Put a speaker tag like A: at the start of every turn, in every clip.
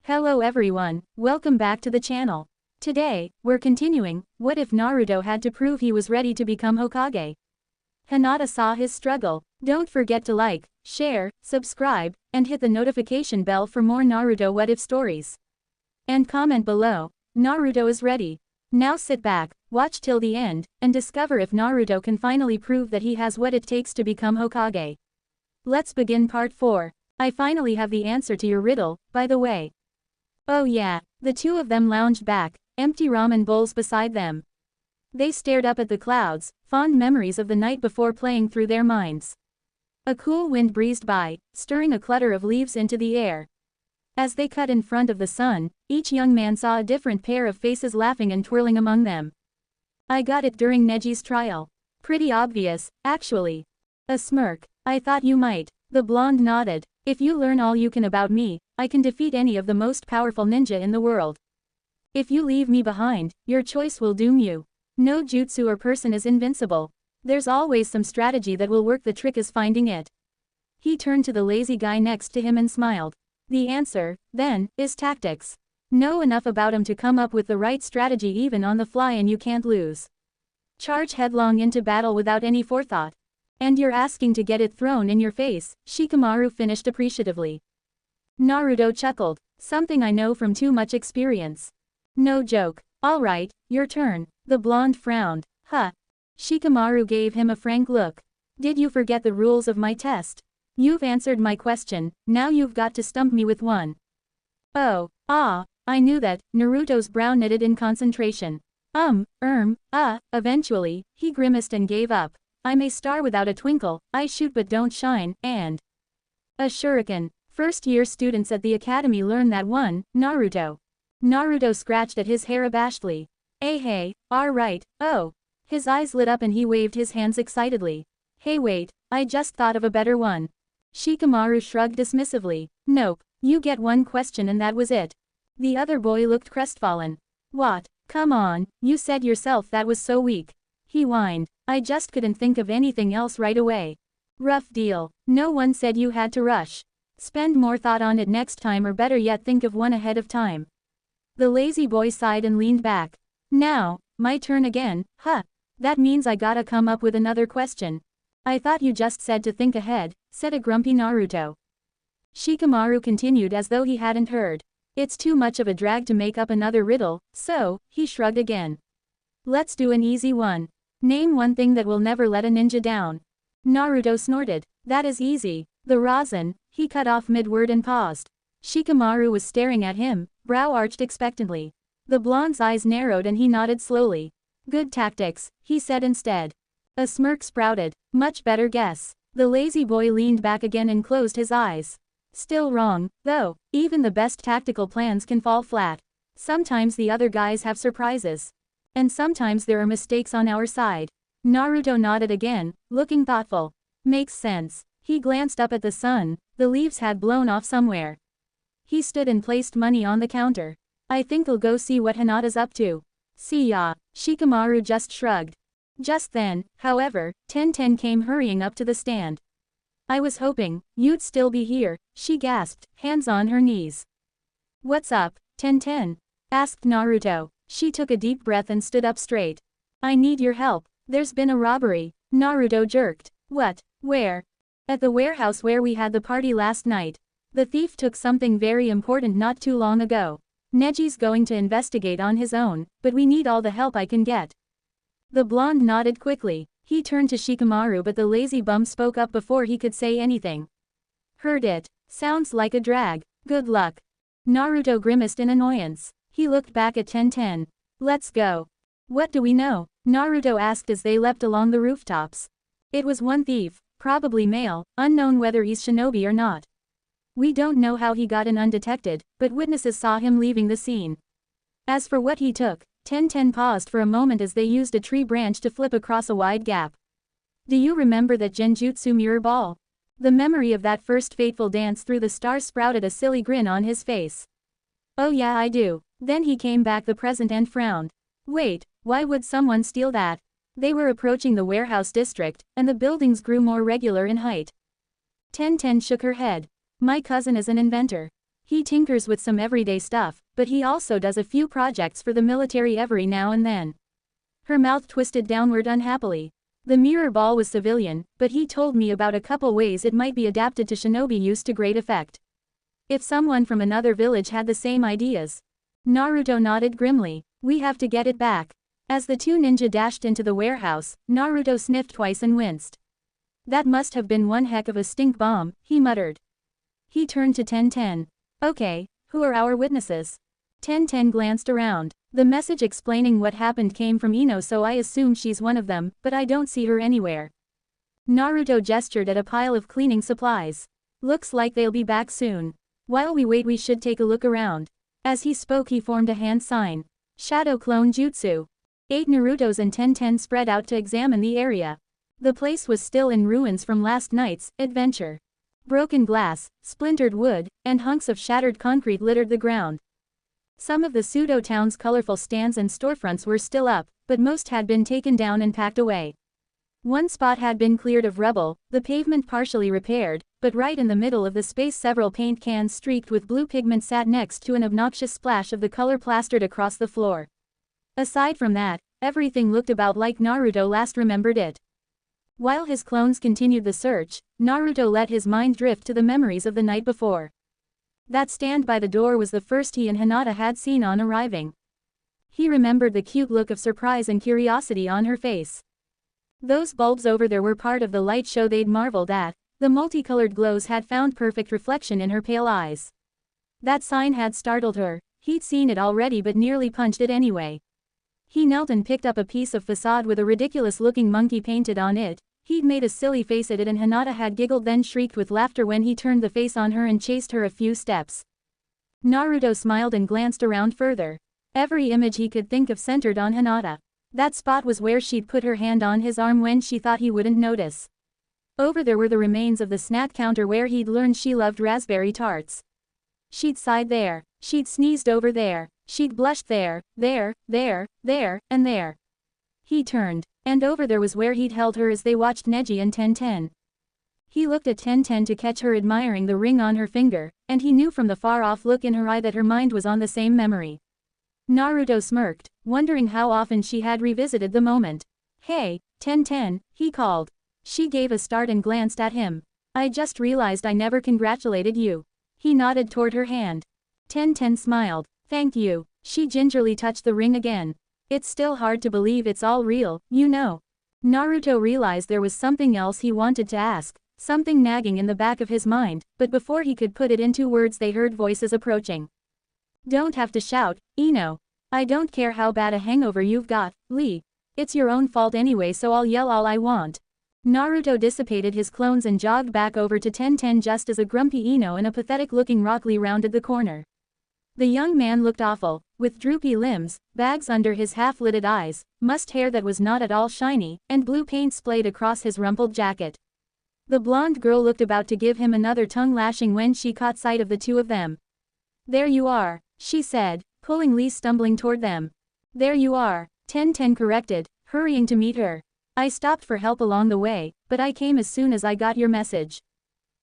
A: Hello everyone, welcome back to the channel. Today, we're continuing, what if Naruto had to prove he was ready to become Hokage? Hinata saw his struggle. Don't forget to like, share, subscribe, and hit the notification bell for more Naruto what if stories. And comment below, Naruto is ready. Now sit back, watch till the end, and discover if Naruto can finally prove that he has what it takes to become Hokage. Let's begin part 4. I finally have the answer to your riddle, by the way. Oh yeah, the two of them lounged back, empty ramen bowls beside them. They stared up at the clouds, fond memories of the night before playing through their minds. A cool wind breezed by, stirring a clutter of leaves into the air. As they cut in front of the sun, each young man saw a different pair of faces laughing and twirling among them. I got it during Neji's trial. Pretty obvious, actually. A smirk. I thought you might. The blonde nodded. If you learn all you can about me, I can defeat any of the most powerful ninja in the world. If you leave me behind, your choice will doom you. No jutsu or person is invincible. There's always some strategy that will work, the trick is finding it. He turned to the lazy guy next to him and smiled. The answer, then, is tactics. Know enough about him to come up with the right strategy even on the fly and you can't lose. Charge headlong into battle without any forethought. And you're asking to get it thrown in your face, Shikamaru finished appreciatively. Naruto chuckled. Something I know from too much experience. No joke. Alright, your turn. The blonde frowned. Huh. Shikamaru gave him a frank look. Did you forget the rules of my test? You've answered my question, now you've got to stump me with one. Oh, I knew that, Naruto's brow knitted in concentration. Eventually, he grimaced and gave up. I'm a star without a twinkle, I shoot but don't shine, and a shuriken. First-year students at the academy learn that one, Naruto. Naruto scratched at his hair abashedly. Hey, alright, oh. His eyes lit up and he waved his hands excitedly. Hey wait, I just thought of a better one. Shikamaru shrugged dismissively. Nope, you get one question and that was it. The other boy looked crestfallen. What? Come on, you said yourself that was so weak. He whined. I just couldn't think of anything else right away. Rough deal. No one said you had to rush. Spend more thought on it next time, or better yet think of one ahead of time. The lazy boy sighed and leaned back. Now, my turn again, huh? That means I gotta come up with another question. I thought you just said to think ahead, said a grumpy Naruto. Shikamaru continued as though he hadn't heard. It's too much of a drag to make up another riddle, so, he shrugged again. Let's do an easy one. Name one thing that will never let a ninja down. Naruto snorted. That is easy. The Rasen. He cut off mid-word and paused. Shikamaru was staring at him, brow arched expectantly. The blonde's eyes narrowed and he nodded slowly. Good tactics, he said instead. A smirk sprouted. Much better guess. The lazy boy leaned back again and closed his eyes. Still wrong, though. Even the best tactical plans can fall flat. Sometimes the other guys have surprises. And sometimes there are mistakes on our side. Naruto nodded again, looking thoughtful. Makes sense. He glanced up at the sun. The leaves had blown off somewhere. He stood and placed money on the counter. I think I'll go see what Hinata's up to. See ya. Shikamaru just shrugged. Just then, however, Ten came hurrying up to the stand. I was hoping you'd still be here, she gasped, hands on her knees. What's up, Ten? Asked Naruto. She took a deep breath and stood up straight. I need your help. There's been a robbery. Naruto jerked. What? Where? At the warehouse where we had the party last night. The thief took something very important not too long ago. Neji's going to investigate on his own, but we need all the help I can get. The blonde nodded quickly. He turned to Shikamaru, but the lazy bum spoke up before he could say anything. Heard it. Sounds like a drag. Good luck. Naruto grimaced in annoyance. He looked back at Ten. Let's go. What do we know? Naruto asked as they leapt along the rooftops. It was one thief, probably male, unknown whether he's shinobi or not. We don't know how he got in undetected, but witnesses saw him leaving the scene. As for what he took, Ten paused for a moment as they used a tree branch to flip across a wide gap. Do you remember that Genjutsu mirror ball? The memory of that first fateful dance through the stars sprouted a silly grin on his face. Oh yeah, I do. Then he came back the present and frowned. Wait, why would someone steal that? They were approaching the warehouse district, and the buildings grew more regular in height. Ten shook her head. My cousin is an inventor. He tinkers with some everyday stuff, but he also does a few projects for the military every now and then. Her mouth twisted downward unhappily. The mirror ball was civilian, but he told me about a couple ways it might be adapted to shinobi use to great effect. If someone from another village had the same ideas. Naruto nodded grimly. We have to get it back. As the two ninja dashed into the warehouse, Naruto sniffed twice and winced. That must have been one heck of a stink bomb, he muttered. He turned to Tenten. Okay, who are our witnesses? Tenten glanced around. The message explaining what happened came from Ino, so I assume she's one of them, but I don't see her anywhere. Naruto gestured at a pile of cleaning supplies. Looks like they'll be back soon. While we wait, we should take a look around. As he spoke, he formed a hand sign. Shadow Clone Jutsu. 8 Narutos and Tenten spread out to examine the area. The place was still in ruins from last night's adventure. Broken glass, splintered wood, and hunks of shattered concrete littered the ground. Some of the pseudo-town's colorful stands and storefronts were still up, but most had been taken down and packed away. One spot had been cleared of rubble, the pavement partially repaired, but right in the middle of the space several paint cans streaked with blue pigment sat next to an obnoxious splash of the color plastered across the floor. Aside from that, everything looked about like Naruto last remembered it. While his clones continued the search, Naruto let his mind drift to the memories of the night before. That stand by the door was the first he and Hinata had seen on arriving. He remembered the cute look of surprise and curiosity on her face. Those bulbs over there were part of the light show they'd marveled at. The multicolored glows had found perfect reflection in her pale eyes. That sign had startled her. He'd seen it already but nearly punched it anyway. He knelt and picked up a piece of facade with a ridiculous-looking monkey painted on it. He'd made a silly face at it and Hinata had giggled then shrieked with laughter when he turned the face on her and chased her a few steps. Naruto smiled and glanced around further. Every image he could think of centered on Hinata. That spot was where she'd put her hand on his arm when she thought he wouldn't notice. Over there were the remains of the snack counter where he'd learned she loved raspberry tarts. She'd sighed there. She'd sneezed over there. She'd blushed there, and there. He turned. And over there was where he'd held her as they watched Neji and Tenten. He looked at Tenten to catch her admiring the ring on her finger, and he knew from the far-off look in her eye that her mind was on the same memory. Naruto smirked, wondering how often she had revisited the moment. Hey, Tenten, he called. She gave a start and glanced at him. I just realized I never congratulated you. He nodded toward her hand. Tenten smiled. Thank you. She gingerly touched the ring again. It's still hard to believe it's all real, you know. Naruto realized there was something else he wanted to ask, something nagging in the back of his mind, but before he could put it into words they heard voices approaching. Don't have to shout, Ino. I don't care how bad a hangover you've got, Lee. It's your own fault anyway, so I'll yell all I want. Naruto dissipated his clones and jogged back over to Tenten just as a grumpy Ino and a pathetic-looking Rock Lee rounded the corner. The young man looked awful, with droopy limbs, bags under his half-lidded eyes, mussed hair that was not at all shiny, and blue paint splayed across his rumpled jacket. The blonde girl looked about to give him another tongue-lashing when she caught sight of the two of them. There you are, she said, pulling Lee stumbling toward them. There you are, Tenten corrected, hurrying to meet her. I stopped for help along the way, but I came as soon as I got your message.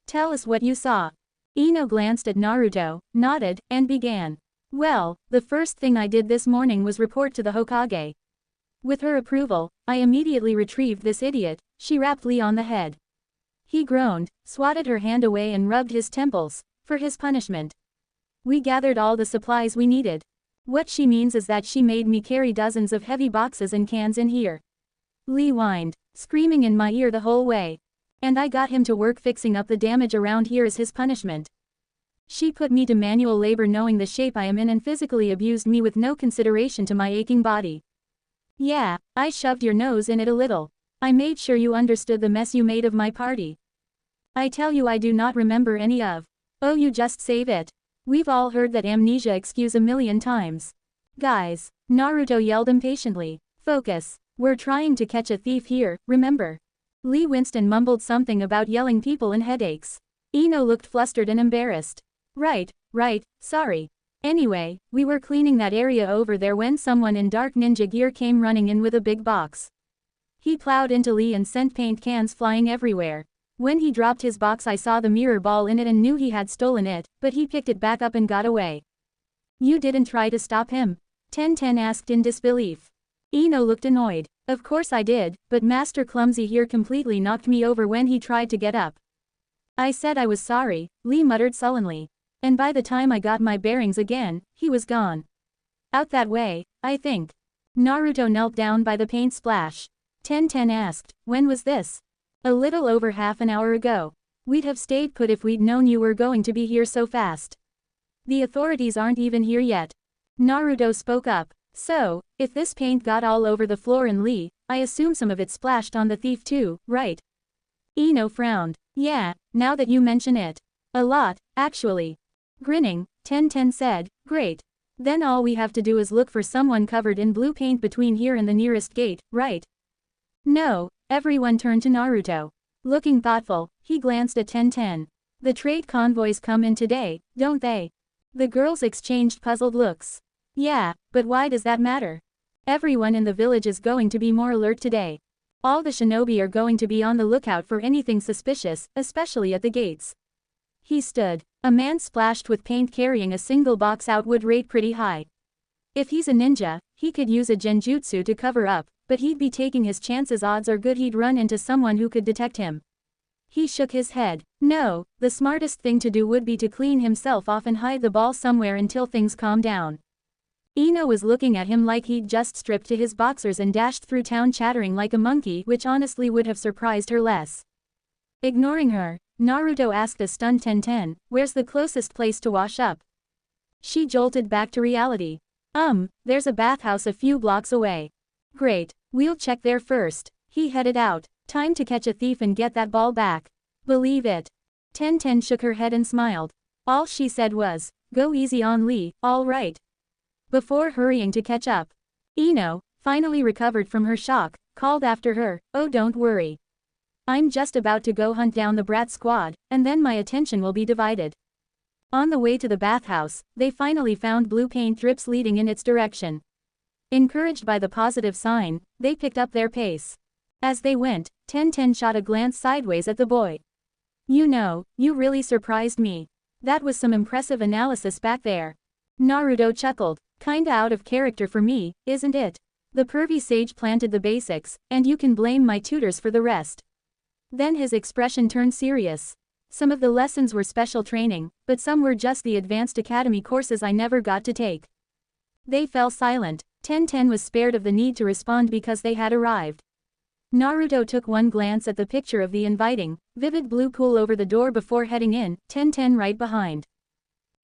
A: Tell us what you saw. Ino glanced at Naruto, nodded, and began. Well, the first thing I did this morning was report to the Hokage. With her approval, I immediately retrieved this idiot, she rapped Lee on the head. He groaned, swatted her hand away and rubbed his temples, for his punishment. We gathered all the supplies we needed. What she means is that she made me carry dozens of heavy boxes and cans in here. Lee whined, screaming in my ear the whole way. And I got him to work fixing up the damage around here as his punishment. She put me to manual labor knowing the shape I am in and physically abused me with no consideration to my aching body. Yeah, I shoved your nose in it a little. I made sure you understood the mess you made of my party. I tell you I do not remember any of. Oh, you just save it. We've all heard that amnesia excuse a million times. Guys, Naruto yelled impatiently. Focus. We're trying to catch a thief here, remember? Lee winced and mumbled something about yelling people and headaches. Ino looked flustered and embarrassed. Right, sorry. Anyway, we were cleaning that area over there when someone in dark ninja gear came running in with a big box. He plowed into Lee and sent paint cans flying everywhere. When he dropped his box I saw the mirror ball in it and knew he had stolen it, but he picked it back up and got away. You didn't try to stop him? Tenten asked in disbelief. Ino looked annoyed. Of course I did, but Master Clumsy here completely knocked me over when he tried to get up. I said I was sorry, Lee muttered sullenly. And by the time I got my bearings again, he was gone. Out that way, I think. Naruto knelt down by the paint splash. Tenten asked, when was this? A little over half an hour ago. We'd have stayed put if we'd known you were going to be here so fast. The authorities aren't even here yet. Naruto spoke up. So, if this paint got all over the floor in Lee, I assume some of it splashed on the thief too, right? Ino frowned. Yeah, now that you mention it. A lot, actually. Grinning, Tenten said, great. Then all we have to do is look for someone covered in blue paint between here and the nearest gate, right? No, everyone turned to Naruto. Looking thoughtful, he glanced at Tenten. The trade convoys come in today, don't they? The girls exchanged puzzled looks. Yeah, but why does that matter? Everyone in the village is going to be more alert today. All the shinobi are going to be on the lookout for anything suspicious, especially at the gates. He stood. A man splashed with paint carrying a single box out would rate pretty high. If he's a ninja, he could use a genjutsu to cover up, but he'd be taking his chances. Odds are good he'd run into someone who could detect him. He shook his head. No, the smartest thing to do would be to clean himself off and hide the ball somewhere until things calm down. Ino was looking at him like he'd just stripped to his boxers and dashed through town chattering like a monkey, which honestly would have surprised her less. Ignoring her, Naruto asked a stunned Tenten, where's the closest place to wash up? She jolted back to reality. There's a bathhouse a few blocks away. Great, we'll check there first. He headed out. Time to catch a thief and get that ball back. Believe it. Tenten shook her head and smiled. All she said was, go easy on Lee, all right. Before hurrying to catch up. Ino, finally recovered from her shock, called after her, oh don't worry. I'm just about to go hunt down the brat squad, and then my attention will be divided. On the way to the bathhouse, they finally found blue paint drips leading in its direction. Encouraged by the positive sign, they picked up their pace. As they went, Tenten shot a glance sideways at the boy. You know, you really surprised me. That was some impressive analysis back there. Naruto chuckled. Kinda out of character for me, isn't it? The pervy sage planted the basics, and you can blame my tutors for the rest. Then his expression turned serious. Some of the lessons were special training, but some were just the advanced academy courses I never got to take. They fell silent. Tenten was spared of the need to respond because they had arrived. Naruto took one glance at the picture of the inviting, vivid blue pool over the door before heading in, Tenten right behind.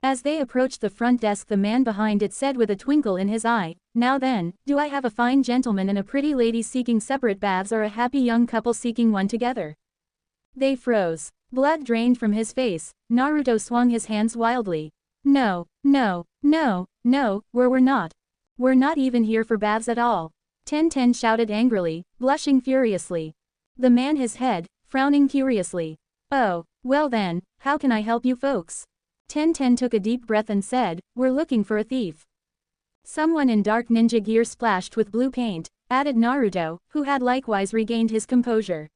A: As they approached the front desk, the man behind it said with a twinkle in his eye, now then, do I have a fine gentleman and a pretty lady seeking separate baths or a happy young couple seeking one together? They froze. Blood drained from his face. Naruto swung his hands wildly. No, no, no, no, we're not. We're not even here for baths at all. Tenten shouted angrily, blushing furiously. The man his head, frowning curiously. Oh, well then, how can I help you folks? Tenten took a deep breath and said, we're looking for a thief. Someone in dark ninja gear splashed with blue paint, added Naruto, who had likewise regained his composure.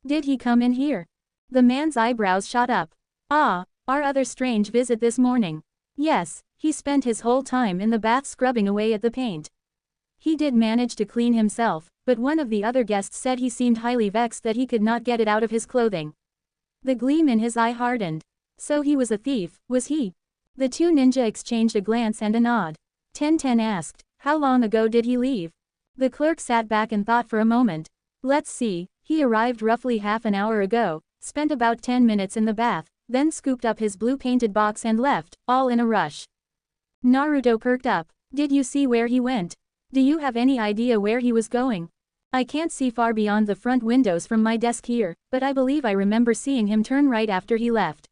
A: Did he come in here? The man's eyebrows shot up. Ah, our other strange visit this morning. Yes, he spent his whole time in the bath scrubbing away at the paint. He did manage to clean himself, but one of the other guests said he seemed highly vexed that he could not get it out of his clothing. The gleam in his eye hardened. So he was a thief, was he? The two ninja exchanged a glance and a nod. Tenten asked, how long ago did he leave? The clerk sat back and thought for a moment. Let's see, he arrived roughly half an hour ago, spent about 10 minutes in the bath, then scooped up his blue painted box and left, all in a rush. Naruto perked up. Did you see where he went? Do you have any idea where he was going? I can't see far beyond the front windows from my desk here, but I believe I remember seeing him turn right after he left.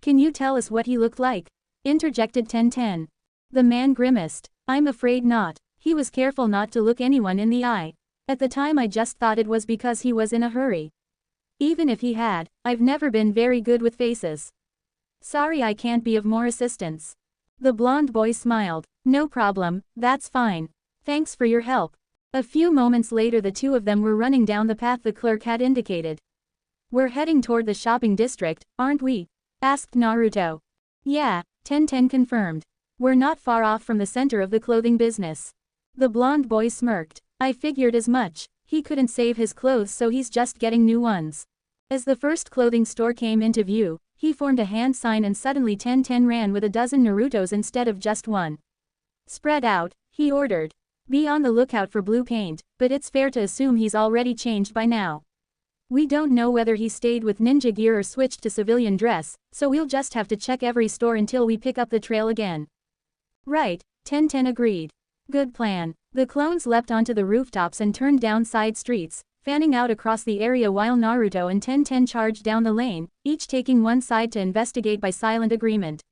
A: Can you tell us what he looked like? Interjected Tenten. The man grimaced. I'm afraid not. He was careful not to look anyone in the eye. At the time I just thought it was because he was in a hurry. Even if he had, I've never been very good with faces. Sorry I can't be of more assistance. The blonde boy smiled. No problem, that's fine. Thanks for your help. A few moments later the two of them were running down the path the clerk had indicated. We're heading toward the shopping district, aren't we? Asked Naruto. Yeah, Tenten confirmed. We're not far off from the center of the clothing business. The blonde boy smirked. I figured as much. He couldn't save his clothes, so he's just getting new ones. As the first clothing store came into view, he formed a hand sign and suddenly Tenten ran with a dozen Narutos instead of just one. Spread out, he ordered. Be on the lookout for blue paint, but it's fair to assume he's already changed by now. We don't know whether he stayed with ninja gear or switched to civilian dress, so we'll just have to check every store until we pick up the trail again. Right, Tenten agreed. Good plan. The clones leapt onto the rooftops and turned down side streets, fanning out across the area while Naruto and Tenten charged down the lane, each taking one side to investigate by silent agreement.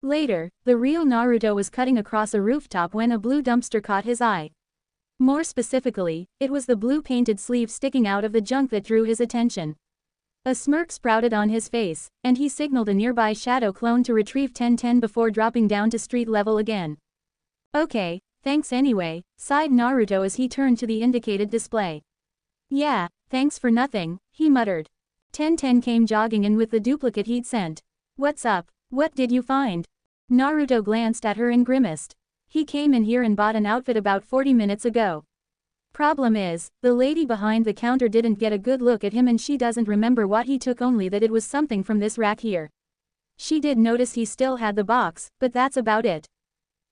A: Later, the real Naruto was cutting across a rooftop when a blue dumpster caught his eye. More specifically, it was the blue painted sleeve sticking out of the junk that drew his attention. A smirk sprouted on his face, and he signaled a nearby shadow clone to retrieve Tenten before dropping down to street level again. Okay, thanks anyway, sighed Naruto as he turned to the indicated display. Yeah, thanks for nothing, he muttered. Tenten came jogging in with the duplicate he'd sent. What's up? What did you find? Naruto glanced at her and grimaced. He came in here and bought an outfit about 40 minutes ago. Problem is, the lady behind the counter didn't get a good look at him and she doesn't remember what he took, only that it was something from this rack here. She did notice he still had the box, but that's about it.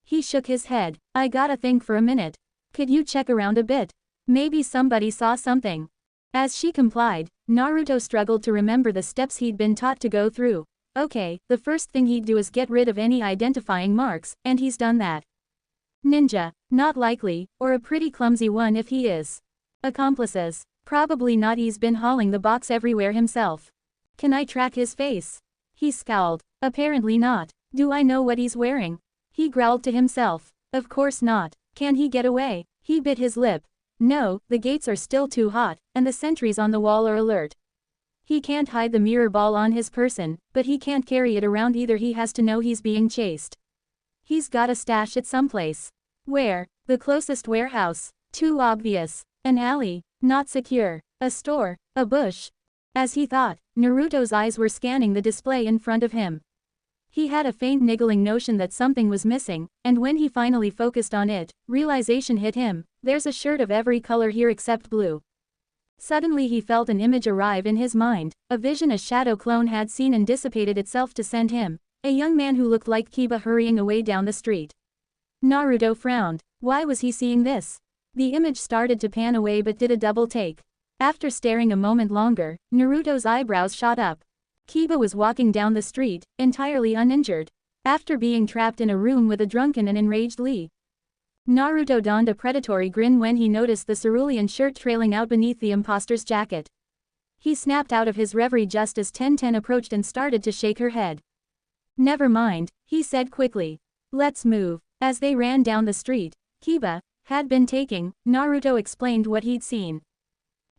A: He shook his head. I gotta think for a minute. Could you check around a bit? Maybe somebody saw something. As she complied, Naruto struggled to remember the steps he'd been taught to go through. Okay, the first thing he'd do is get rid of any identifying marks, and he's done that. Ninja, not likely, or a pretty clumsy one if he is. Accomplices, probably not, he's been hauling the box everywhere himself. Can I track his face? He scowled. Apparently not. Do I know what he's wearing? He growled to himself. Of course not. Can he get away? He bit his lip. No, the gates are still too hot, and the sentries on the wall are alert. He can't hide the mirror ball on his person, but he can't carry it around either, he has to know he's being chased. He's gotta stash it someplace. Where? The closest warehouse. Too obvious. An alley. Not secure. A store. A bush. As he thought, Naruto's eyes were scanning the display in front of him. He had a faint niggling notion that something was missing, and when he finally focused on it, realization hit him. There's a shirt of every color here except blue. Suddenly he felt an image arrive in his mind, a vision a shadow clone had seen and dissipated itself to send him. A young man who looked like Kiba hurrying away down the street. Naruto frowned. Why was he seeing this? The image started to pan away but did a double take. After staring a moment longer, Naruto's eyebrows shot up. Kiba was walking down the street, entirely uninjured. After being trapped in a room with a drunken and enraged Lee. Naruto donned a predatory grin when he noticed the cerulean shirt trailing out beneath the imposter's jacket. He snapped out of his reverie just as Tenten approached and started to shake her head. Never mind, he said quickly. Let's move. As they ran down the street, Kiba had been taking. Naruto explained what he'd seen.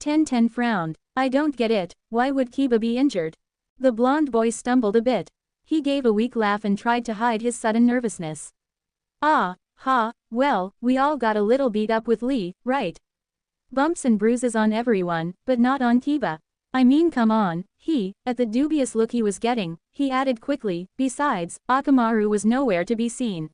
A: Tenten frowned. I don't get it, why would Kiba be injured? The blonde boy stumbled a bit. He gave a weak laugh and tried to hide his sudden nervousness. Ah, ha, well, we all got a little beat up with Lee, right? Bumps and bruises on everyone, but not on Kiba. I mean, come on, at the dubious look he was getting, he added quickly, besides, Akamaru was nowhere to be seen.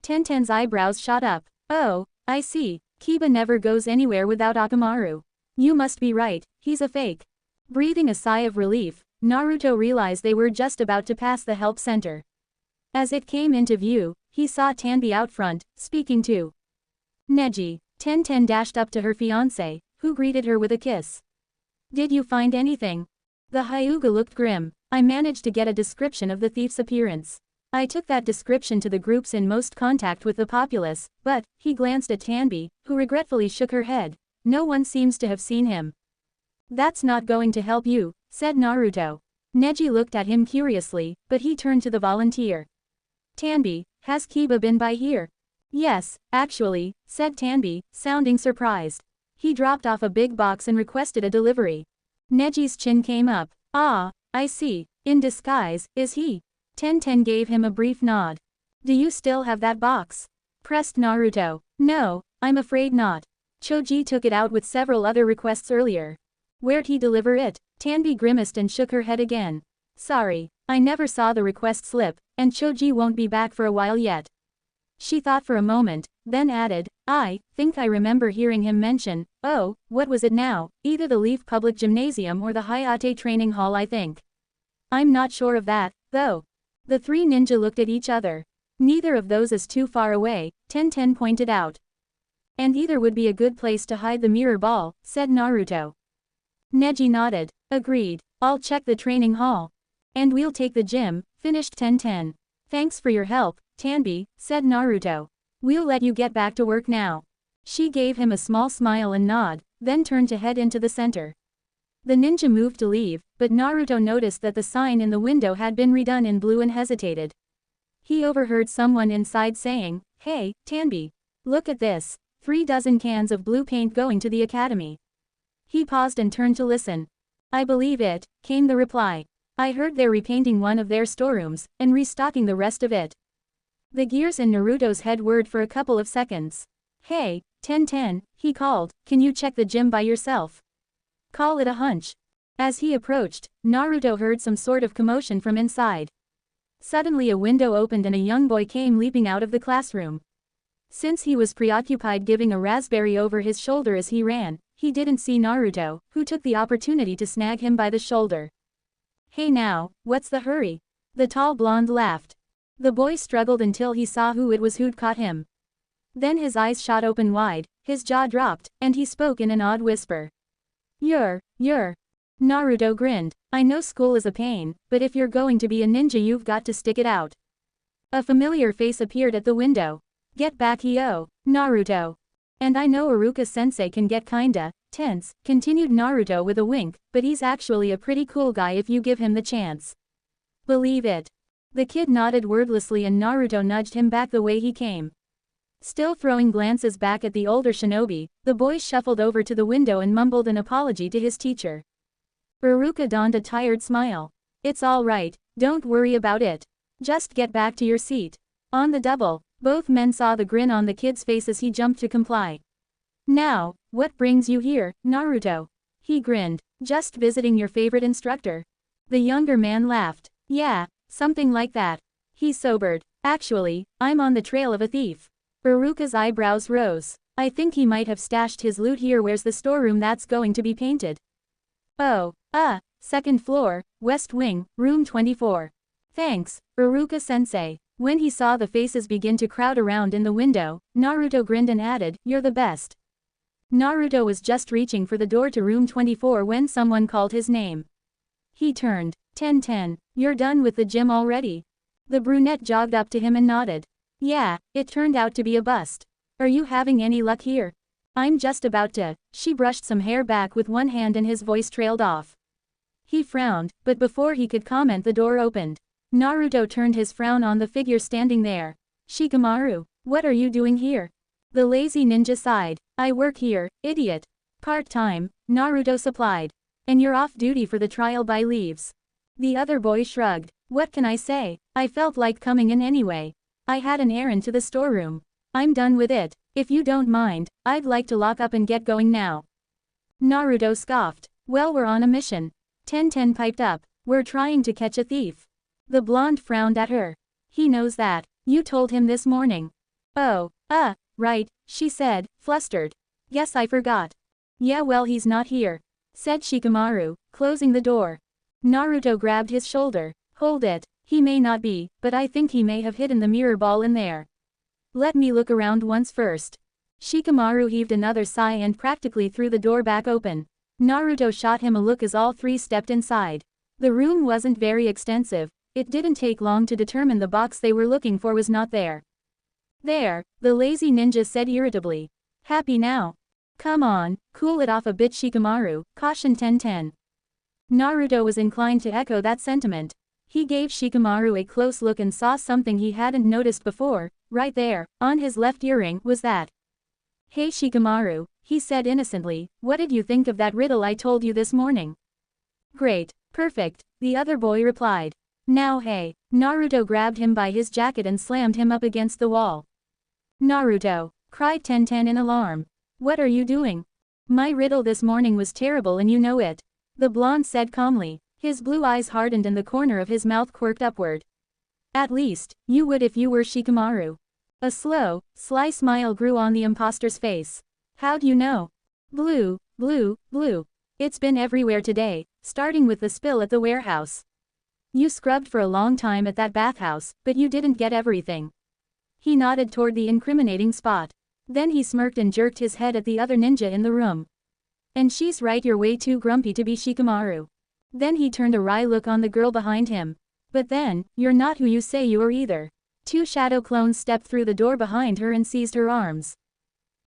A: Tenten's eyebrows shot up. Oh, I see, Kiba never goes anywhere without Akamaru. You must be right, he's a fake. Breathing a sigh of relief, Naruto realized they were just about to pass the help center. As it came into view, he saw Tanbi out front, speaking to Neji. Tenten dashed up to her fiancé, who greeted her with a kiss. Did you find anything? The Hyuga looked grim. I managed to get a description of the thief's appearance. I took that description to the groups in most contact with the populace, but, he glanced at Tanbi, who regretfully shook her head. No one seems to have seen him. That's not going to help you, said Naruto. Neji looked at him curiously, but he turned to the volunteer. Tanbi, has Kiba been by here? Yes, actually, said Tanbi, sounding surprised. He dropped off a big box and requested a delivery. Neji's chin came up. Ah, I see. In disguise, is he? Tenten gave him a brief nod. Do you still have that box? Pressed Naruto. No, I'm afraid not. Choji took it out with several other requests earlier. Where'd he deliver it? Tanbi grimaced and shook her head again. Sorry, I never saw the request slip, and Choji won't be back for a while yet. She thought for a moment, then added, I think I remember hearing him mention, oh, what was it now, either the Leaf Public Gymnasium or the Hayate Training Hall I think. I'm not sure of that, though. The three ninja looked at each other. Neither of those is too far away, Tenten pointed out. And either would be a good place to hide the mirror ball, said Naruto. Neji nodded. Agreed, I'll check the training hall. And we'll take the gym, finished Tenten. Thanks for your help, Tanbi, said Naruto. We'll let you get back to work now. She gave him a small smile and nod, then turned to head into the center. The ninja moved to leave, but Naruto noticed that the sign in the window had been redone in blue and hesitated. He overheard someone inside saying, Hey, Tanbi. Look at this, 36 cans of blue paint going to the academy. He paused and turned to listen. I believe it, came the reply. I heard they're repainting one of their storerooms, and restocking the rest of it. The gears in Naruto's head whirred for a couple of seconds. Hey, Tenten, he called, can you check the gym by yourself? Call it a hunch. As he approached, Naruto heard some sort of commotion from inside. Suddenly a window opened and a young boy came leaping out of the classroom. Since he was preoccupied giving a raspberry over his shoulder as he ran, he didn't see Naruto, who took the opportunity to snag him by the shoulder. Hey now, what's the hurry? The tall blonde laughed. The boy struggled until he saw who it was who'd caught him. Then his eyes shot open wide, his jaw dropped, and he spoke in an odd whisper. You're. Naruto grinned. I know school is a pain, but if you're going to be a ninja you've got to stick it out. A familiar face appeared at the window. Get back yo, Naruto. And I know Iruka-sensei can get kinda tense, continued Naruto with a wink, but he's actually a pretty cool guy if you give him the chance. Believe it. The kid nodded wordlessly and Naruto nudged him back the way he came. Still throwing glances back at the older shinobi, the boy shuffled over to the window and mumbled an apology to his teacher. Iruka donned a tired smile. It's all right, don't worry about it. Just get back to your seat. On the double, both men saw the grin on the kid's face as he jumped to comply. Now, what brings you here, Naruto? He grinned. Just visiting your favorite instructor. The younger man laughed. Yeah, something like that. He sobered. Actually, I'm on the trail of a thief. Iruka's eyebrows rose. I think he might have stashed his loot here. Where's the storeroom that's going to be painted? Oh, second floor, west wing, room 24. Thanks, Iruka-sensei. When he saw the faces begin to crowd around in the window, Naruto grinned and added, you're the best. Naruto was just reaching for the door to room 24 when someone called his name. He turned. Tenten, you're done with the gym already? The brunette jogged up to him and nodded. Yeah, it turned out to be a bust. Are you having any luck here? I'm just about to. She brushed some hair back with one hand and his voice trailed off. He frowned, but before he could comment the door opened. Naruto turned his frown on the figure standing there. Shikamaru, what are you doing here? The lazy ninja sighed. I work here, idiot. Part-time, Naruto supplied. And you're off duty for the trial by leaves. The other boy shrugged. What can I say? I felt like coming in anyway. I had an errand to the storeroom. I'm done with it. If you don't mind, I'd like to lock up and get going now. Naruto scoffed. Well, we're on a mission. Tenten piped up. We're trying to catch a thief. The blonde frowned at her. He knows that. You told him this morning. Oh, right, she said, flustered. Guess I forgot. Yeah, well, he's not here, said Shikamaru, closing the door. Naruto grabbed his shoulder. Hold it, he may not be, but I think he may have hidden the mirror ball in there. Let me look around once first. Shikamaru heaved another sigh and practically threw the door back open. Naruto shot him a look as all three stepped inside. The room wasn't very extensive. It didn't take long to determine the box they were looking for was not there. There, the lazy ninja said irritably. Happy now? Come on, cool it off a bit, Shikamaru, cautioned Tenten. Naruto was inclined to echo that sentiment. He gave Shikamaru a close look and saw something he hadn't noticed before. Right there, on his left earring, was that. Hey Shikamaru, he said innocently, what did you think of that riddle I told you this morning? Great, perfect, the other boy replied. Now hey, Naruto grabbed him by his jacket and slammed him up against the wall. Naruto, cried Tenten in alarm. What are you doing? My riddle this morning was terrible and you know it. The blonde said calmly. His blue eyes hardened and the corner of his mouth quirked upward. At least, you would if you were Shikamaru. A slow, sly smile grew on the imposter's face. How'd you know? Blue, blue, blue. It's been everywhere today, starting with the spill at the warehouse. You scrubbed for a long time at that bathhouse, but you didn't get everything. He nodded toward the incriminating spot. Then he smirked and jerked his head at the other ninja in the room. And she's right, you're way too grumpy to be Shikamaru. Then he turned a wry look on the girl behind him. But then, you're not who you say you are either. Two shadow clones stepped through the door behind her and seized her arms.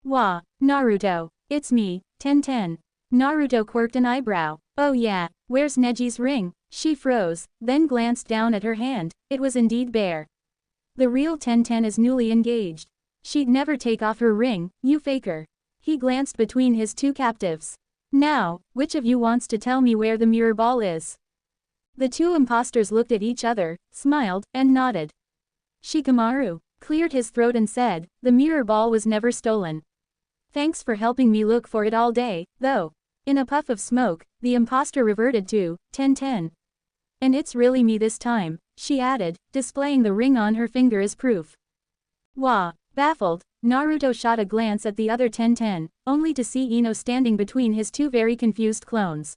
A: Wah, Naruto. It's me, Tenten. Naruto quirked an eyebrow. Oh yeah, where's Neji's ring? She froze, then glanced down at her hand. It was indeed bare. The real Tenten is newly engaged. She'd never take off her ring, you faker. He glanced between his two captives. Now, which of you wants to tell me where the mirror ball is? The two imposters looked at each other, smiled, and nodded. Shikamaru cleared his throat and said, the mirror ball was never stolen. Thanks for helping me look for it all day, though. In a puff of smoke, the imposter reverted to, Tenten. And it's really me this time, she added, displaying the ring on her finger as proof. Wah, baffled, Naruto shot a glance at the other Tenten, only to see Ino standing between his two very confused clones.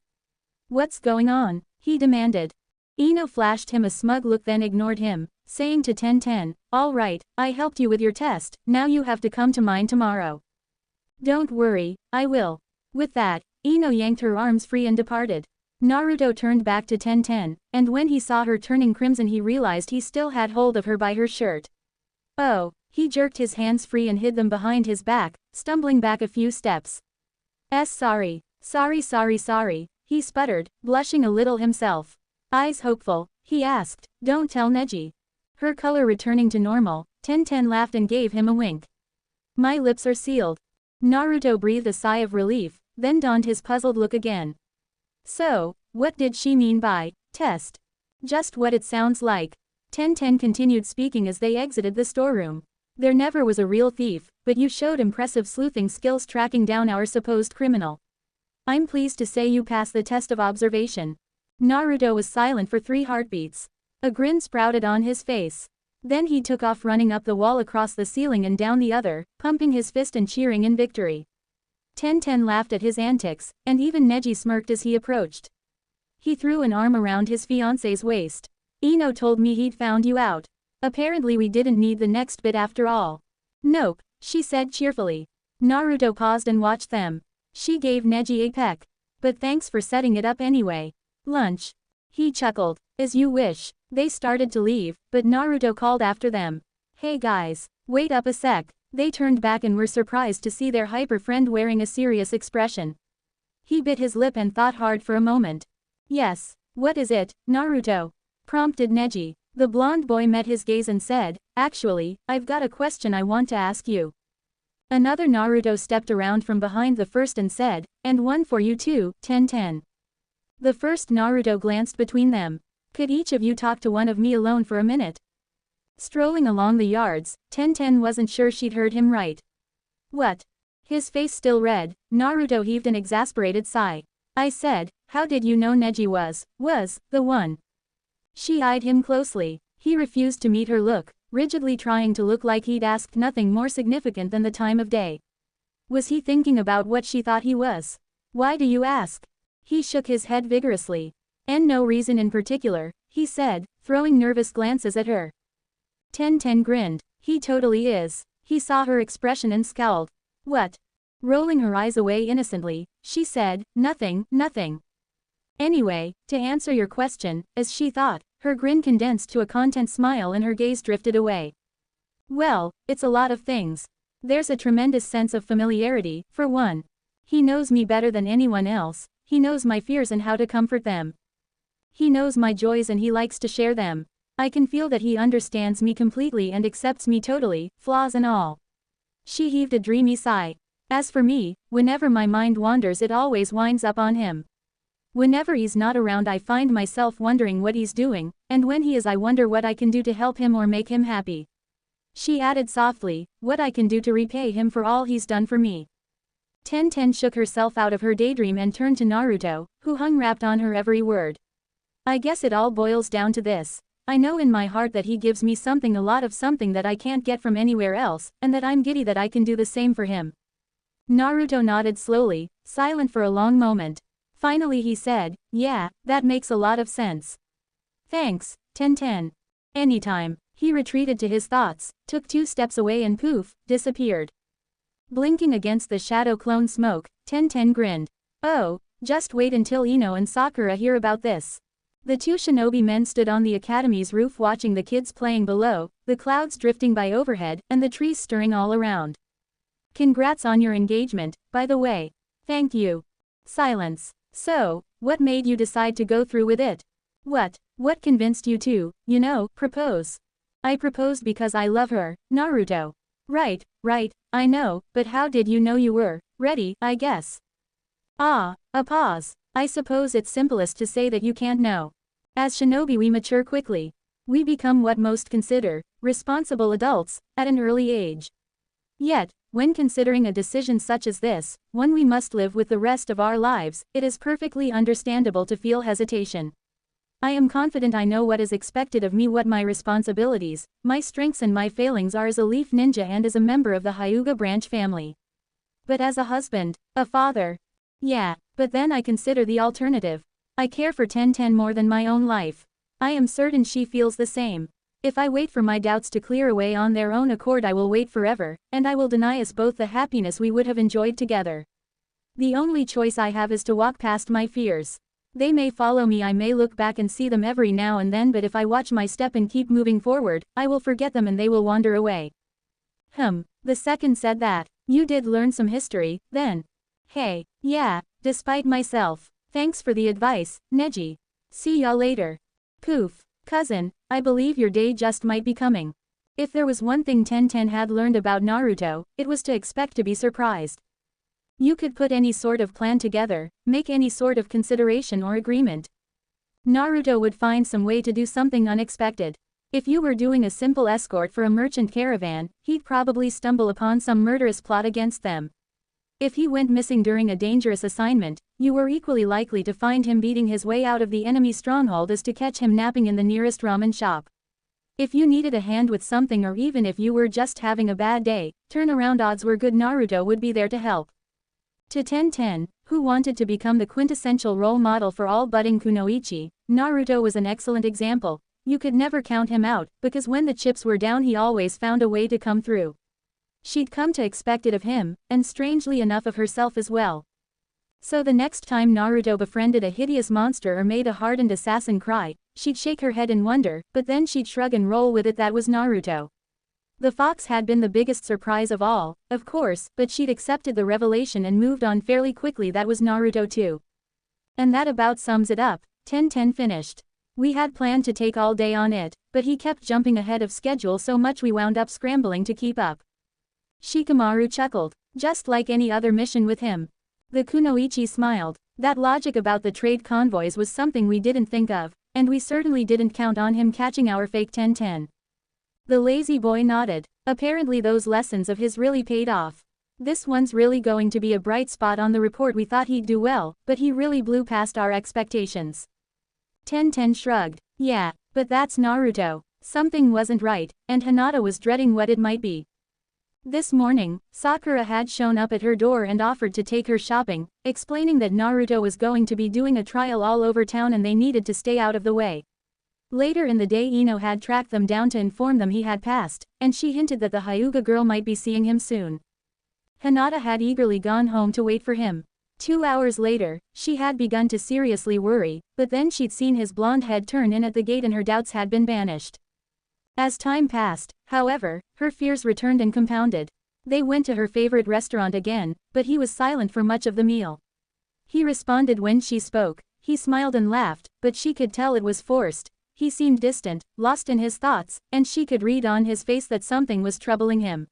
A: What's going on? He demanded. Ino flashed him a smug look then ignored him, saying to Tenten, all right, I helped you with your test, now you have to come to mine tomorrow. Don't worry, I will. With that, Ino yanked her arms free and departed. Naruto turned back to Tenten, and when he saw her turning crimson he realized he still had hold of her by her shirt. Oh, he jerked his hands free and hid them behind his back, stumbling back a few steps. Sorry, he sputtered, blushing a little himself. Eyes hopeful, he asked, don't tell Neji. Her color returning to normal, Tenten laughed and gave him a wink. My lips are sealed. Naruto breathed a sigh of relief, then donned his puzzled look again. So, what did she mean by test? Just what it sounds like. Tenten continued speaking as they exited the storeroom. There never was a real thief, but you showed impressive sleuthing skills tracking down our supposed criminal. I'm pleased to say you passed the test of observation. Naruto was silent for 3 heartbeats. A grin sprouted on his face. Then he took off running up the wall across the ceiling and down the other, pumping his fist and cheering in victory. Tenten laughed at his antics, and even Neji smirked as he approached. He threw an arm around his fiancé's waist. Ino told me he'd found you out. Apparently we didn't need the next bit after all. Nope, she said cheerfully. Naruto paused and watched them. She gave Neji a peck. But thanks for setting it up anyway. Lunch. He chuckled. As you wish. They started to leave, but Naruto called after them. Hey guys, wait up a sec. They turned back and were surprised to see their hyper friend wearing a serious expression. He bit his lip and thought hard for a moment. Yes, what is it, Naruto? Prompted Neji. The blonde boy met his gaze and said, actually, I've got a question I want to ask you. Another Naruto stepped around from behind the first and said, and one for you too, Tenten. The first Naruto glanced between them. Could each of you talk to one of me alone for a minute? Strolling along the yards, Tenten wasn't sure she'd heard him right. What? His face still red, Naruto heaved an exasperated sigh. I said, how did you know Neji was the one? She eyed him closely. He refused to meet her look, rigidly trying to look like he'd asked nothing more significant than the time of day. Was he thinking about what she thought he was? Why do you ask? He shook his head vigorously. And no reason in particular, he said, throwing nervous glances at her. Tenten grinned. He totally is. He saw her expression and scowled. What? Rolling her eyes away innocently, she said, nothing. Anyway, to answer your question, as she thought, her grin condensed to a content smile and her gaze drifted away. Well, it's a lot of things. There's a tremendous sense of familiarity, for one. He knows me better than anyone else, he knows my fears and how to comfort them. He knows my joys and he likes to share them. I can feel that he understands me completely and accepts me totally, flaws and all. She heaved a dreamy sigh. As for me, whenever my mind wanders it always winds up on him. Whenever he's not around I find myself wondering what he's doing, and when he is I wonder what I can do to help him or make him happy. She added softly, what I can do to repay him for all he's done for me. Ten shook herself out of her daydream and turned to Naruto, who hung wrapped on her every word. I guess it all boils down to this. I know in my heart that he gives me something, a lot of something that I can't get from anywhere else, and that I'm giddy that I can do the same for him. Naruto nodded slowly, silent for a long moment. Finally he said, yeah, that makes a lot of sense. Thanks, Ten. Anytime. He retreated to his thoughts, took 2 steps away and poof, disappeared. Blinking against the shadow clone smoke, Ten grinned. Oh, just wait until Ino and Sakura hear about this. The 2 shinobi men stood on the academy's roof watching the kids playing below, the clouds drifting by overhead and the trees stirring all around. Congrats on your engagement, by the way. Thank you. Silence. So, what made you decide to go through with it? What convinced you to, propose? I proposed because I love her, Naruto. Right, I know, but how did you know you were ready, I guess? Ah, a pause. I suppose it's simplest to say that you can't know. As shinobi we mature quickly. We become what most consider responsible adults, at an early age. Yet, when considering a decision such as this, one we must live with the rest of our lives, it is perfectly understandable to feel hesitation. I am confident I know what is expected of me, what my responsibilities, my strengths and my failings are as a leaf ninja and as a member of the Hyuga branch family. But as a husband, a father. Yeah, but then I consider the alternative. I care for Ten more than my own life. I am certain she feels the same. If I wait for my doubts to clear away on their own accord, I will wait forever, and I will deny us both the happiness we would have enjoyed together. The only choice I have is to walk past my fears. They may follow me, I may look back and see them every now and then, but if I watch my step and keep moving forward, I will forget them and they will wander away. The second said that. You did learn some history, then. Hey, yeah, despite myself. Thanks for the advice, Neji. See y'all later. Poof. Cousin, I believe your day just might be coming. If there was one thing Ten had learned about Naruto, it was to expect to be surprised. You could put any sort of plan together, make any sort of consideration or agreement. Naruto would find some way to do something unexpected. If you were doing a simple escort for a merchant caravan, he'd probably stumble upon some murderous plot against them. If he went missing during a dangerous assignment, you were equally likely to find him beating his way out of the enemy stronghold as to catch him napping in the nearest ramen shop. If you needed a hand with something, or even if you were just having a bad day, turnaround odds were good, Naruto would be there to help. To Ten, who wanted to become the quintessential role model for all budding kunoichi, Naruto was an excellent example. You could never count him out, because when the chips were down he always found a way to come through. She'd come to expect it of him, and strangely enough of herself as well. So the next time Naruto befriended a hideous monster or made a hardened assassin cry, she'd shake her head in wonder, but then she'd shrug and roll with it. That was Naruto. The fox had been the biggest surprise of all, of course, but she'd accepted the revelation and moved on fairly quickly. That was Naruto too. And that about sums it up. Ten finished. We had planned to take all day on it, but he kept jumping ahead of schedule so much we wound up scrambling to keep up. Shikamaru chuckled. Just like any other mission with him. The kunoichi smiled. That logic about the trade convoys was something we didn't think of, and we certainly didn't count on him catching our fake Ten. The lazy boy nodded. Apparently those lessons of his really paid off. This one's really going to be a bright spot on the report. We thought he'd do well, but he really blew past our expectations. Ten shrugged. Yeah, but that's Naruto. Something wasn't right, and Hinata was dreading what it might be. This morning, Sakura had shown up at her door and offered to take her shopping, explaining that Naruto was going to be doing a trial all over town and they needed to stay out of the way. Later in the day Ino had tracked them down to inform them he had passed, and she hinted that the Hyuga girl might be seeing him soon. Hinata had eagerly gone home to wait for him. 2 hours later, she had begun to seriously worry, but then she'd seen his blonde head turn in at the gate and her doubts had been banished. As time passed, however, her fears returned and compounded. They went to her favorite restaurant again, but he was silent for much of the meal. He responded when she spoke, he smiled and laughed, but she could tell it was forced. He seemed distant, lost in his thoughts, and she could read on his face that something was troubling him.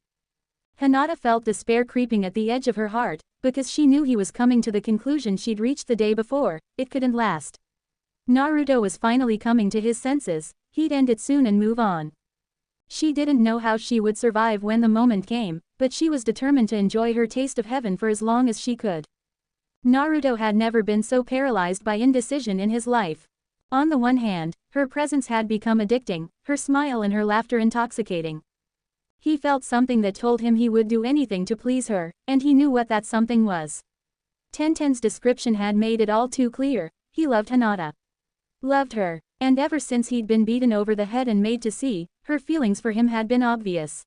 A: Hinata felt despair creeping at the edge of her heart, because she knew he was coming to the conclusion she'd reached the day before. It couldn't last. Naruto was finally coming to his senses. He'd end it soon and move on. She didn't know how she would survive when the moment came, but she was determined to enjoy her taste of heaven for as long as she could. Naruto had never been so paralyzed by indecision in his life. On the one hand, her presence had become addicting, her smile and her laughter intoxicating. He felt something that told him he would do anything to please her, and he knew what that something was. Tenten's description had made it all too clear. He loved Hinata. Loved her. And ever since he'd been beaten over the head and made to see, her feelings for him had been obvious.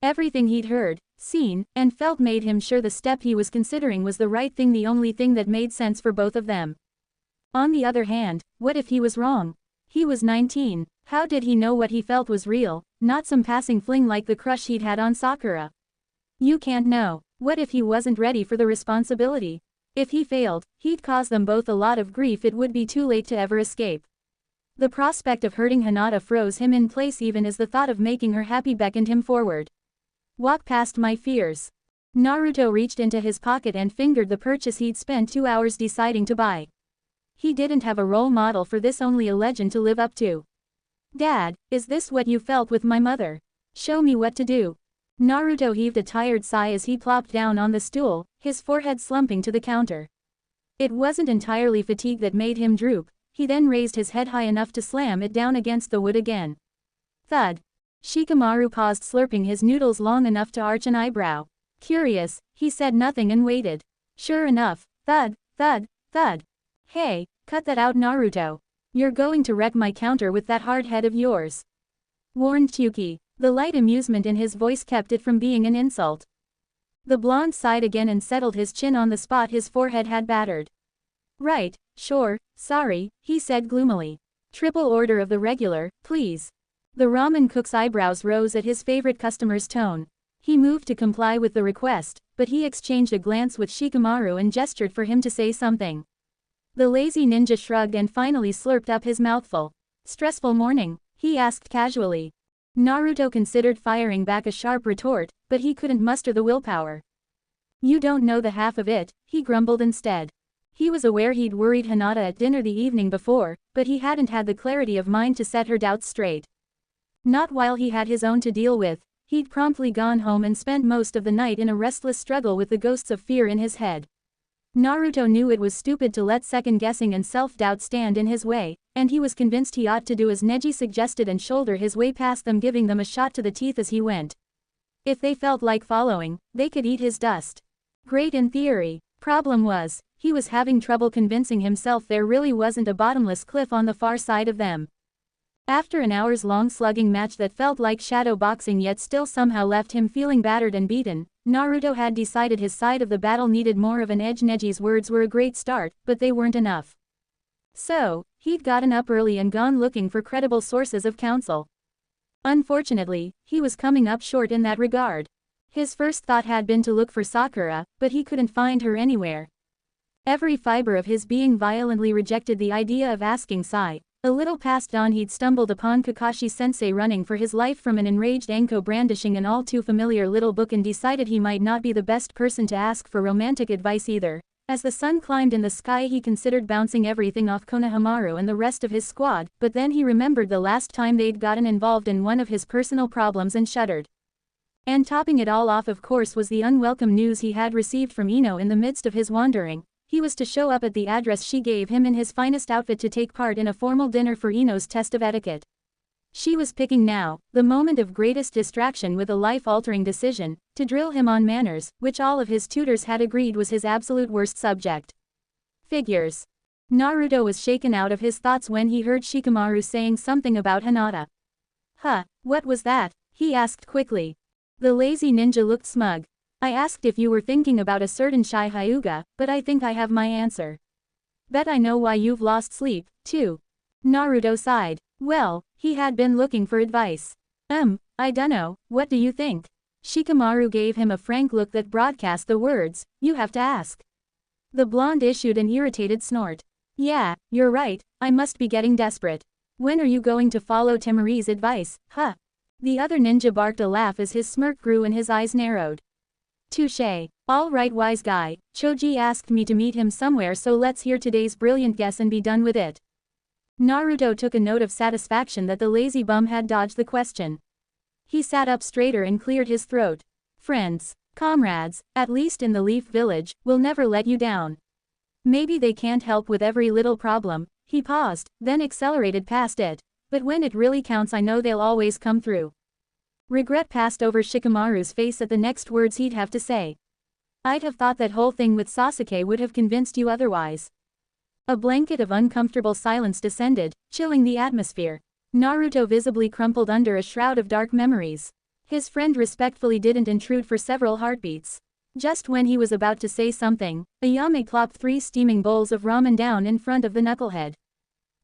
A: Everything he'd heard, seen, and felt made him sure the step he was considering was the right thing, the only thing that made sense for both of them. On the other hand, what if he was wrong? He was 19. How did he know what he felt was real, not some passing fling like the crush he'd had on Sakura? You can't know. What if he wasn't ready for the responsibility? If he failed, he'd cause them both a lot of grief. It would be too late to ever escape. The prospect of hurting Hinata froze him in place even as the thought of making her happy beckoned him forward. Walk past my fears. Naruto reached into his pocket and fingered the purchase he'd spent 2 hours deciding to buy. He didn't have a role model for this, only a legend to live up to. Dad, is this what you felt with my mother? Show me what to do. Naruto heaved a tired sigh as he plopped down on the stool, his forehead slumping to the counter. It wasn't entirely fatigue that made him droop. He then raised his head high enough to slam it down against the wood again. Thud. Shikamaru paused, slurping his noodles long enough to arch an eyebrow. Curious, he said nothing and waited. Sure enough, thud, thud, thud. Hey, cut that out, Naruto. You're going to wreck my counter with that hard head of yours. Warned Chuki. The light amusement in his voice kept it from being an insult. The blonde sighed again and settled his chin on the spot his forehead had battered. Right, sure, sorry, he said gloomily. Triple order of the regular, please. The ramen cook's eyebrows rose at his favorite customer's tone. He moved to comply with the request, but he exchanged a glance with Shikamaru and gestured for him to say something. The lazy ninja shrugged and finally slurped up his mouthful. Stressful morning? He asked casually. Naruto considered firing back a sharp retort, but he couldn't muster the willpower. You don't know the half of it, he grumbled instead. He was aware he'd worried Hinata at dinner the evening before, but he hadn't had the clarity of mind to set her doubts straight. Not while he had his own to deal with. He'd promptly gone home and spent most of the night in a restless struggle with the ghosts of fear in his head. Naruto knew it was stupid to let second-guessing and self-doubt stand in his way, and he was convinced he ought to do as Neji suggested and shoulder his way past them, giving them a shot to the teeth as he went. If they felt like following, they could eat his dust. Great in theory. Problem was, he was having trouble convincing himself there really wasn't a bottomless cliff on the far side of them. After an hours-long slugging match that felt like shadow boxing yet still somehow left him feeling battered and beaten, Naruto had decided his side of the battle needed more of an edge. Neji's words were a great start, but they weren't enough. So, he'd gotten up early and gone looking for credible sources of counsel. Unfortunately, he was coming up short in that regard. His first thought had been to look for Sakura, but he couldn't find her anywhere. Every fiber of his being violently rejected the idea of asking Sai. A little past dawn he'd stumbled upon Kakashi-sensei running for his life from an enraged Anko brandishing an all-too-familiar little book and decided he might not be the best person to ask for romantic advice either. As the sun climbed in the sky he considered bouncing everything off Konohamaru and the rest of his squad, but then he remembered the last time they'd gotten involved in one of his personal problems and shuddered. And topping it all off, of course, was the unwelcome news he had received from Ino in the midst of his wandering. He was to show up at the address she gave him in his finest outfit to take part in a formal dinner for Ino's test of etiquette. She was picking now, the moment of greatest distraction with a life-altering decision, to drill him on manners, which all of his tutors had agreed was his absolute worst subject. Figures. Naruto was shaken out of his thoughts when he heard Shikamaru saying something about Hinata. Huh, what was that? He asked quickly. The lazy ninja looked smug. I asked if you were thinking about a certain Shy Hyuga, but I think I have my answer. Bet I know why you've lost sleep, too. Naruto sighed. Well, he had been looking for advice. I dunno, what do you think? Shikamaru gave him a frank look that broadcast the words, you have to ask. The blonde issued an irritated snort. Yeah, you're right, I must be getting desperate. When are you going to follow Temari's advice, huh? The other ninja barked a laugh as his smirk grew and his eyes narrowed. Touché. All right, wise guy, Choji asked me to meet him somewhere, so let's hear today's brilliant guess and be done with it. Naruto took a note of satisfaction that the lazy bum had dodged the question. He sat up straighter and cleared his throat. Friends, comrades, at least in the Leaf Village, will never let you down. Maybe they can't help with every little problem." He paused, then accelerated past it. "But when it really counts, I know they'll always come through." Regret passed over Shikamaru's face at the next words he'd have to say. "I'd have thought that whole thing with Sasuke would have convinced you otherwise." A blanket of uncomfortable silence descended, chilling the atmosphere. Naruto visibly crumpled under a shroud of dark memories. His friend respectfully didn't intrude for several heartbeats. Just when he was about to say something, Ayame plopped 3 steaming bowls of ramen down in front of the knucklehead.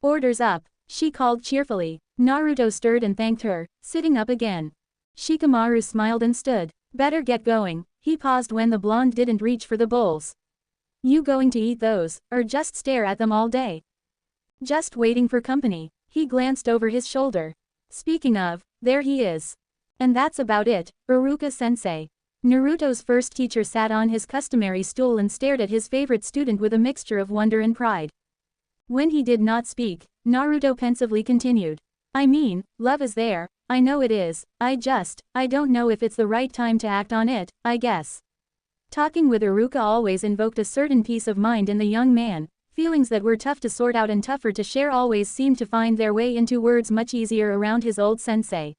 A: "Orders up," she called cheerfully. Naruto stirred and thanked her, sitting up again. Shikamaru smiled and stood. "Better get going." He paused when the blonde didn't reach for the bowls. "You going to eat those, or just stare at them all day?" "Just waiting for company." He glanced over his shoulder. "Speaking of, there he is." "And that's about it, Iruka-sensei." Naruto's first teacher sat on his customary stool and stared at his favorite student with a mixture of wonder and pride. When he did not speak, Naruto pensively continued. "I mean, love is there, I know it is, I don't know if it's the right time to act on it, I guess." Talking with Iruka always invoked a certain peace of mind in the young man. Feelings that were tough to sort out and tougher to share always seemed to find their way into words much easier around his old sensei.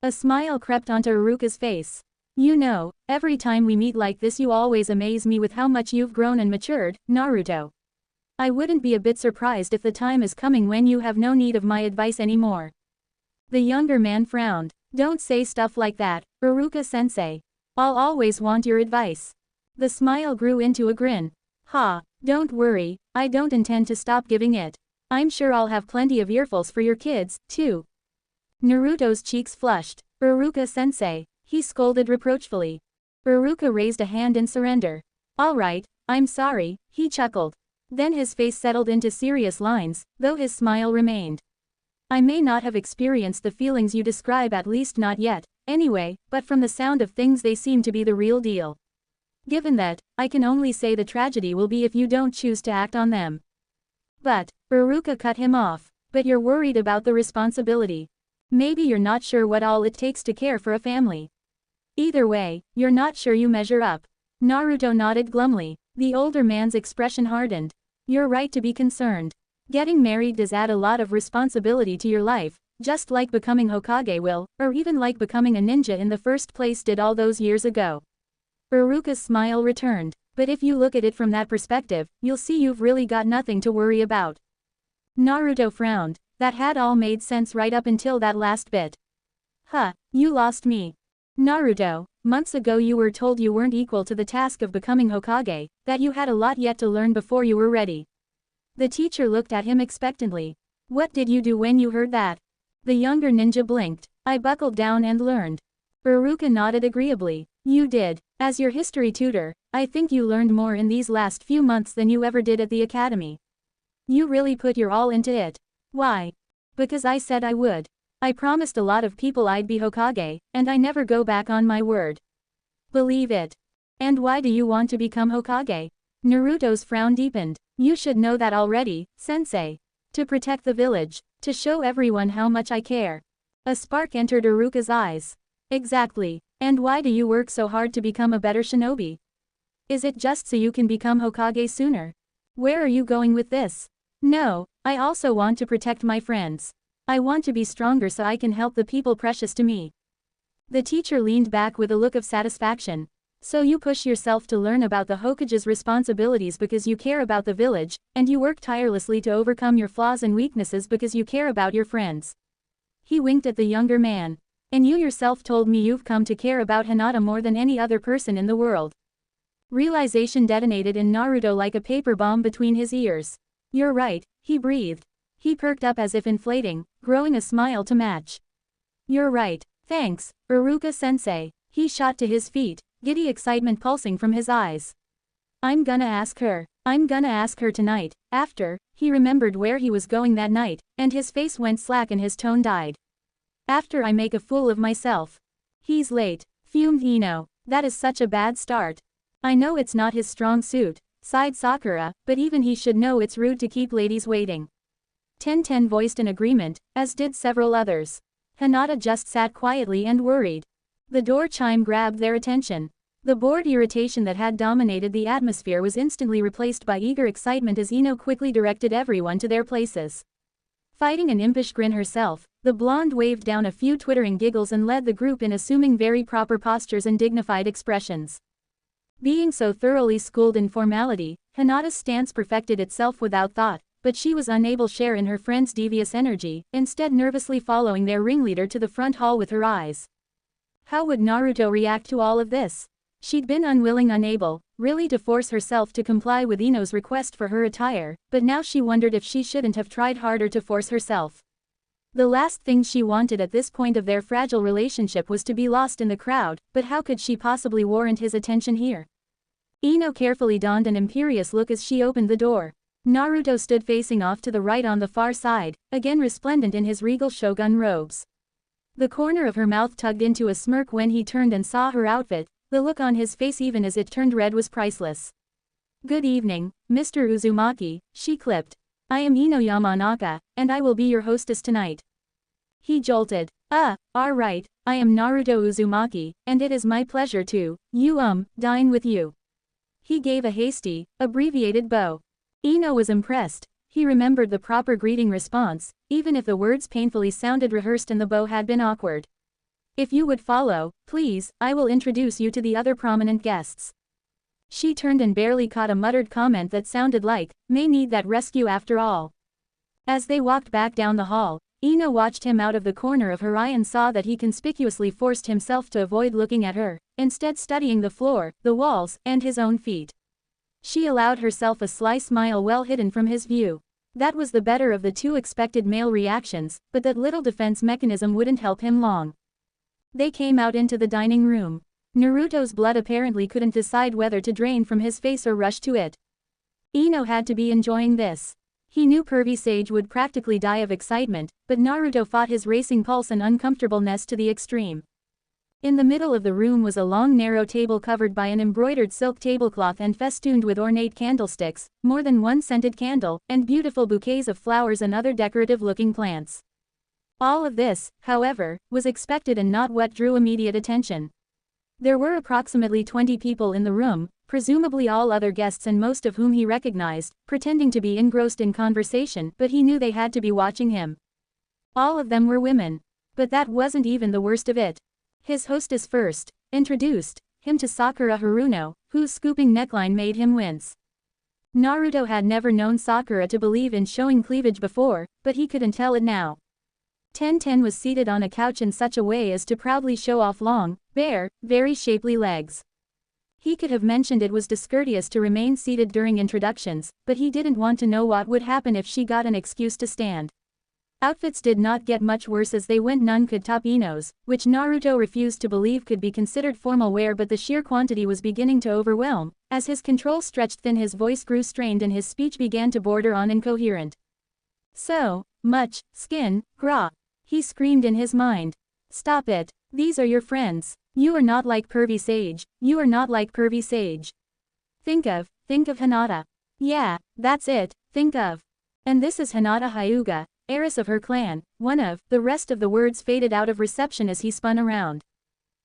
A: A smile crept onto Iruka's face. "You know, every time we meet like this you always amaze me with how much you've grown and matured, Naruto. I wouldn't be a bit surprised if the time is coming when you have no need of my advice anymore." The younger man frowned. "Don't say stuff like that, Iruka-sensei. I'll always want your advice." The smile grew into a grin. "Ha, don't worry, I don't intend to stop giving it. I'm sure I'll have plenty of earfuls for your kids, too." Naruto's cheeks flushed. "Iruka-sensei," he scolded reproachfully. Iruka raised a hand in surrender. "All right, I'm sorry," he chuckled. Then his face settled into serious lines, though his smile remained. "I may not have experienced the feelings you describe, at least not yet, anyway, but from the sound of things they seem to be the real deal. Given that, I can only say the tragedy will be if you don't choose to act on them." "But," Iruka cut him off, "but you're worried about the responsibility. Maybe you're not sure what all it takes to care for a family. Either way, you're not sure you measure up." Naruto nodded glumly. The older man's expression hardened. "You're right to be concerned. Getting married does add a lot of responsibility to your life, just like becoming Hokage will, or even like becoming a ninja in the first place did all those years ago." Iruka's smile returned. "But if you look at it from that perspective, you'll see you've really got nothing to worry about." Naruto frowned. That had all made sense right up until that last bit. "Huh, you lost me. Naruto, months ago you were told you weren't equal to the task of becoming Hokage, that you had a lot yet to learn before you were ready." The teacher looked at him expectantly. "What did you do when you heard that?" The younger ninja blinked. "I buckled down and learned." Iruka nodded agreeably. "You did. As your history tutor, I think you learned more in these last few months than you ever did at the academy. You really put your all into it." "Why?" "Because I said I would. I promised a lot of people I'd be Hokage, and I never go back on my word." "Believe it." "And why do you want to become Hokage?" Naruto's frown deepened. "You should know that already, sensei. To protect the village. To show everyone how much I care." A spark entered Iruka's eyes. "Exactly. And why do you work so hard to become a better shinobi? Is it just so you can become Hokage sooner? Where are you going with this?" "No, I also want to protect my friends. I want to be stronger so I can help the people precious to me." The teacher leaned back with a look of satisfaction. "So you push yourself to learn about the Hokage's responsibilities because you care about the village, and you work tirelessly to overcome your flaws and weaknesses because you care about your friends." He winked at the younger man. "And you yourself told me you've come to care about Hinata more than any other person in the world." Realization detonated in Naruto like a paper bomb between his ears. "You're right," he breathed. He perked up as if inflating, growing a smile to match. "You're right. Thanks, Iruka-sensei." He shot to his feet, giddy excitement pulsing from his eyes. I'm gonna ask her tonight." After, he remembered where he was going that night, and his face went slack and his tone died. "After I make a fool of myself." "He's late," fumed Ino. "That is such a bad start." "I know it's not his strong suit," sighed Sakura, "but even he should know it's rude to keep ladies waiting." Ten voiced an agreement, as did several others. Hinata just sat quietly and worried. The door chime grabbed their attention. The bored irritation that had dominated the atmosphere was instantly replaced by eager excitement as Ino quickly directed everyone to their places. Fighting an impish grin herself, the blonde waved down a few twittering giggles and led the group in assuming very proper postures and dignified expressions. Being so thoroughly schooled in formality, Hinata's stance perfected itself without thought, but she was unable to share in her friend's devious energy, instead nervously following their ringleader to the front hall with her eyes. How would Naruto react to all of this? She'd been unable, really to force herself to comply with Ino's request for her attire, but now she wondered if she shouldn't have tried harder to force herself. The last thing she wanted at this point of their fragile relationship was to be lost in the crowd, but how could she possibly warrant his attention here? Ino carefully donned an imperious look as she opened the door. Naruto stood facing off to the right on the far side, again resplendent in his regal shogun robes. The corner of her mouth tugged into a smirk when he turned and saw her outfit. The look on his face even as it turned red was priceless. "Good evening, Mr. Uzumaki," she clipped. "I am Ino Yamanaka, and I will be your hostess tonight." He jolted. Right, I am Naruto Uzumaki, and it is my pleasure to, dine with you." He gave a hasty, abbreviated bow. Ino was impressed. He remembered the proper greeting response, even if the words painfully sounded rehearsed and the bow had been awkward. "If you would follow, please, I will introduce you to the other prominent guests." She turned and barely caught a muttered comment that sounded like, "May need that rescue after all." As they walked back down the hall, Ino watched him out of the corner of her eye and saw that he conspicuously forced himself to avoid looking at her, instead studying the floor, the walls, and his own feet. She allowed herself a sly smile well hidden from his view. That was the better of the two expected male reactions, but that little defense mechanism wouldn't help him long. They came out into the dining room. Naruto's blood apparently couldn't decide whether to drain from his face or rush to it. Ino had to be enjoying this. He knew Pervy Sage would practically die of excitement, but Naruto fought his racing pulse and uncomfortableness to the extreme. In the middle of the room was a long narrow table covered by an embroidered silk tablecloth and festooned with ornate candlesticks, more than one scented candle, and beautiful bouquets of flowers and other decorative-looking plants. All of this, however, was expected and not what drew immediate attention. There were approximately 20 people in the room, presumably all other guests and most of whom he recognized, pretending to be engrossed in conversation, but he knew they had to be watching him. All of them were women. But that wasn't even the worst of it. His hostess first introduced him to Sakura Haruno, whose scooping neckline made him wince. Naruto had never known Sakura to believe in showing cleavage before, but he couldn't tell it now. Ten was seated on a couch in such a way as to proudly show off long, bare, very shapely legs. He could have mentioned it was discourteous to remain seated during introductions, but he didn't want to know what would happen if she got an excuse to stand. Outfits did not get much worse as they went, none could top Ino's, which Naruto refused to believe could be considered formal wear, but the sheer quantity was beginning to overwhelm. As his control stretched thin, his voice grew strained and his speech began to border on incoherent. "So much skin, grah," he screamed in his mind. "Stop it. These are your friends. You are not like Pervy Sage. You are not like Pervy Sage. Think of Hinata. Yeah, that's it, think of. And this is Hinata Hyuga, heiress of her clan, one of." The rest of the words faded out of reception as he spun around.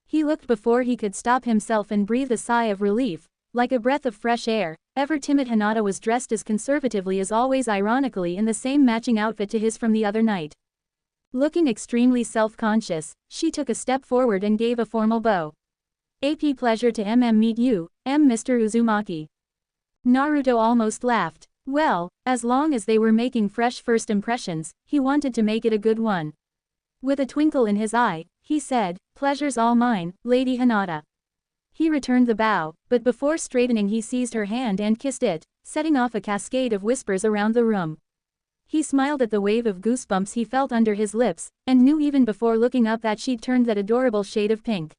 A: He looked before he could stop himself and breathed a sigh of relief, like a breath of fresh air. Ever timid Hinata was dressed as conservatively as always, ironically in the same matching outfit to his from the other night. Looking extremely self-conscious, she took a step forward and gave a formal bow. "AP pleasure to meet you, Mr. Uzumaki." Naruto almost laughed. Well, as long as they were making fresh first impressions, he wanted to make it a good one. With a twinkle in his eye, he said, "Pleasure's all mine, Lady Hinata." He returned the bow, but before straightening he seized her hand and kissed it, setting off a cascade of whispers around the room. He smiled at the wave of goosebumps he felt under his lips, and knew even before looking up that she'd turned that adorable shade of pink.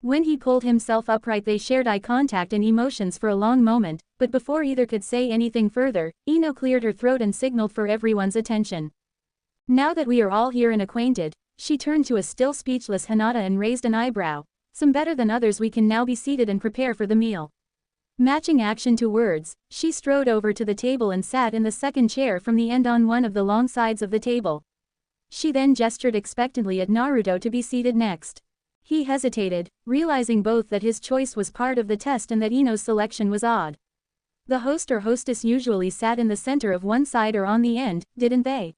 A: When he pulled himself upright they shared eye contact and emotions for a long moment, but before either could say anything further, Ino cleared her throat and signaled for everyone's attention. "Now that we are all here and acquainted," she turned to a still speechless Hinata and raised an eyebrow. "Some better than others, we can now be seated and prepare for the meal." Matching action to words, she strode over to the table and sat in the second chair from the end on one of the long sides of the table. She then gestured expectantly at Naruto to be seated next. He hesitated, realizing both that his choice was part of the test and that Ino's selection was odd. The host or hostess usually sat in the center of one side or on the end, didn't they?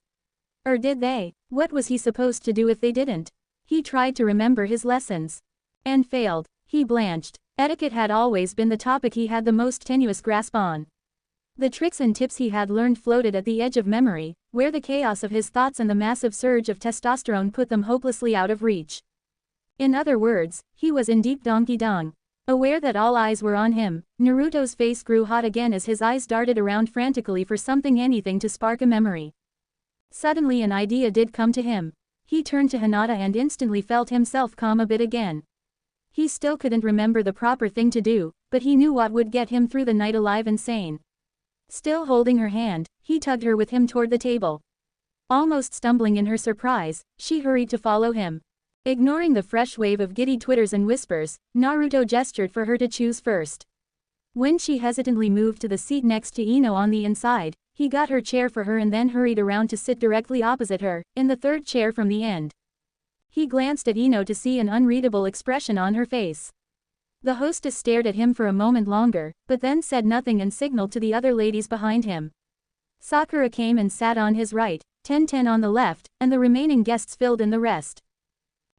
A: Or did they? What was he supposed to do if they didn't? He tried to remember his lessons. And failed. He blanched. Etiquette had always been the topic he had the most tenuous grasp on. The tricks and tips he had learned floated at the edge of memory, where the chaos of his thoughts and the massive surge of testosterone put them hopelessly out of reach. In other words, he was in deep donkey-dong. Aware that all eyes were on him, Naruto's face grew hot again as his eyes darted around frantically for anything to spark a memory. Suddenly an idea did come to him. He turned to Hinata and instantly felt himself calm a bit again. He still couldn't remember the proper thing to do, but he knew what would get him through the night alive and sane. Still holding her hand, he tugged her with him toward the table. Almost stumbling in her surprise, she hurried to follow him. Ignoring the fresh wave of giddy twitters and whispers, Naruto gestured for her to choose first. When she hesitantly moved to the seat next to Ino on the inside, he got her chair for her and then hurried around to sit directly opposite her, in the third chair from the end. He glanced at Ino to see an unreadable expression on her face. The hostess stared at him for a moment longer, but then said nothing and signaled to the other ladies behind him. Sakura came and sat on his right, Ten on the left, and the remaining guests filled in the rest.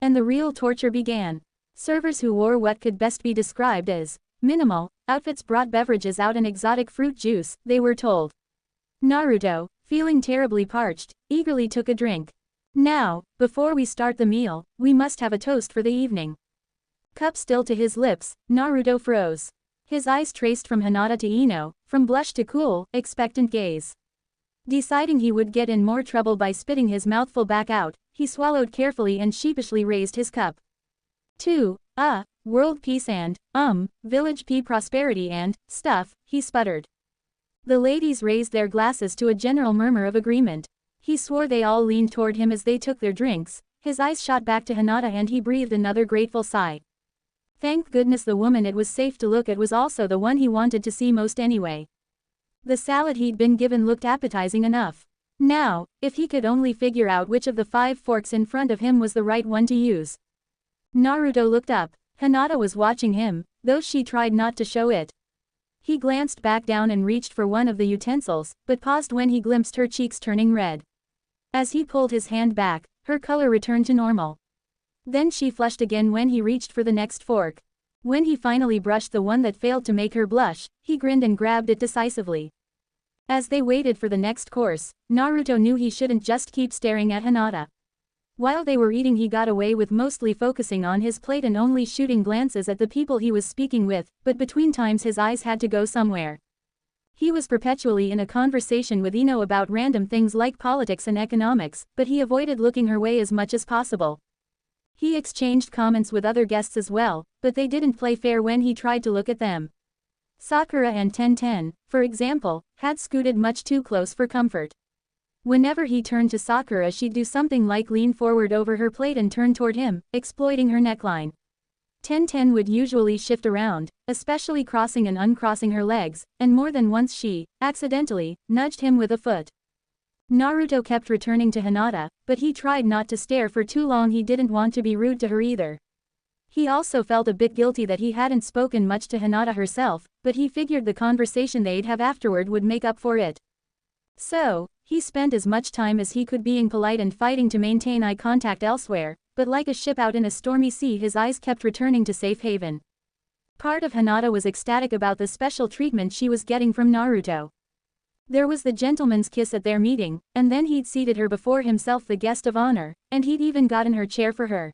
A: And the real torture began. Servers who wore what could best be described as minimal outfits brought beverages out and exotic fruit juice, they were told. Naruto, feeling terribly parched, eagerly took a drink. Now, before we start the meal, we must have a toast for the evening. Cup still to his lips, Naruto froze. His eyes traced from Hinata to Ino, from blush to cool, expectant gaze. Deciding he would get in more trouble by spitting his mouthful back out, he swallowed carefully and sheepishly raised his cup. To, world peace and, village pea prosperity and, stuff, he sputtered. The ladies raised their glasses to a general murmur of agreement. He swore they all leaned toward him as they took their drinks, his eyes shot back to Hinata and he breathed another grateful sigh. Thank goodness the woman it was safe to look at was also the one he wanted to see most anyway. The salad he'd been given looked appetizing enough. Now, if he could only figure out which of the 5 forks in front of him was the right one to use. Naruto looked up. Hinata was watching him, though she tried not to show it. He glanced back down and reached for one of the utensils, but paused when he glimpsed her cheeks turning red. As he pulled his hand back, her color returned to normal. Then she flushed again when he reached for the next fork. When he finally brushed the one that failed to make her blush, he grinned and grabbed it decisively. As they waited for the next course, Naruto knew he shouldn't just keep staring at Hinata. While they were eating he got away with mostly focusing on his plate and only shooting glances at the people he was speaking with, but between times his eyes had to go somewhere. He was perpetually in a conversation with Ino about random things like politics and economics, but he avoided looking her way as much as possible. He exchanged comments with other guests as well, but they didn't play fair when he tried to look at them. Sakura and Ten, for example, had scooted much too close for comfort. Whenever he turned to Sakura she'd do something like lean forward over her plate and turn toward him, exploiting her neckline. Ten would usually shift around, especially crossing and uncrossing her legs, and more than once she, accidentally, nudged him with a foot. Naruto kept returning to Hinata, but he tried not to stare for too long. He didn't want to be rude to her either. He also felt a bit guilty that he hadn't spoken much to Hinata herself, but he figured the conversation they'd have afterward would make up for it. So, he spent as much time as he could being polite and fighting to maintain eye contact elsewhere, but like a ship out in a stormy sea his eyes kept returning to safe haven. Part of Hinata was ecstatic about the special treatment she was getting from Naruto. There was the gentleman's kiss at their meeting, and then he'd seated her before himself, the guest of honor, and he'd even gotten her chair for her.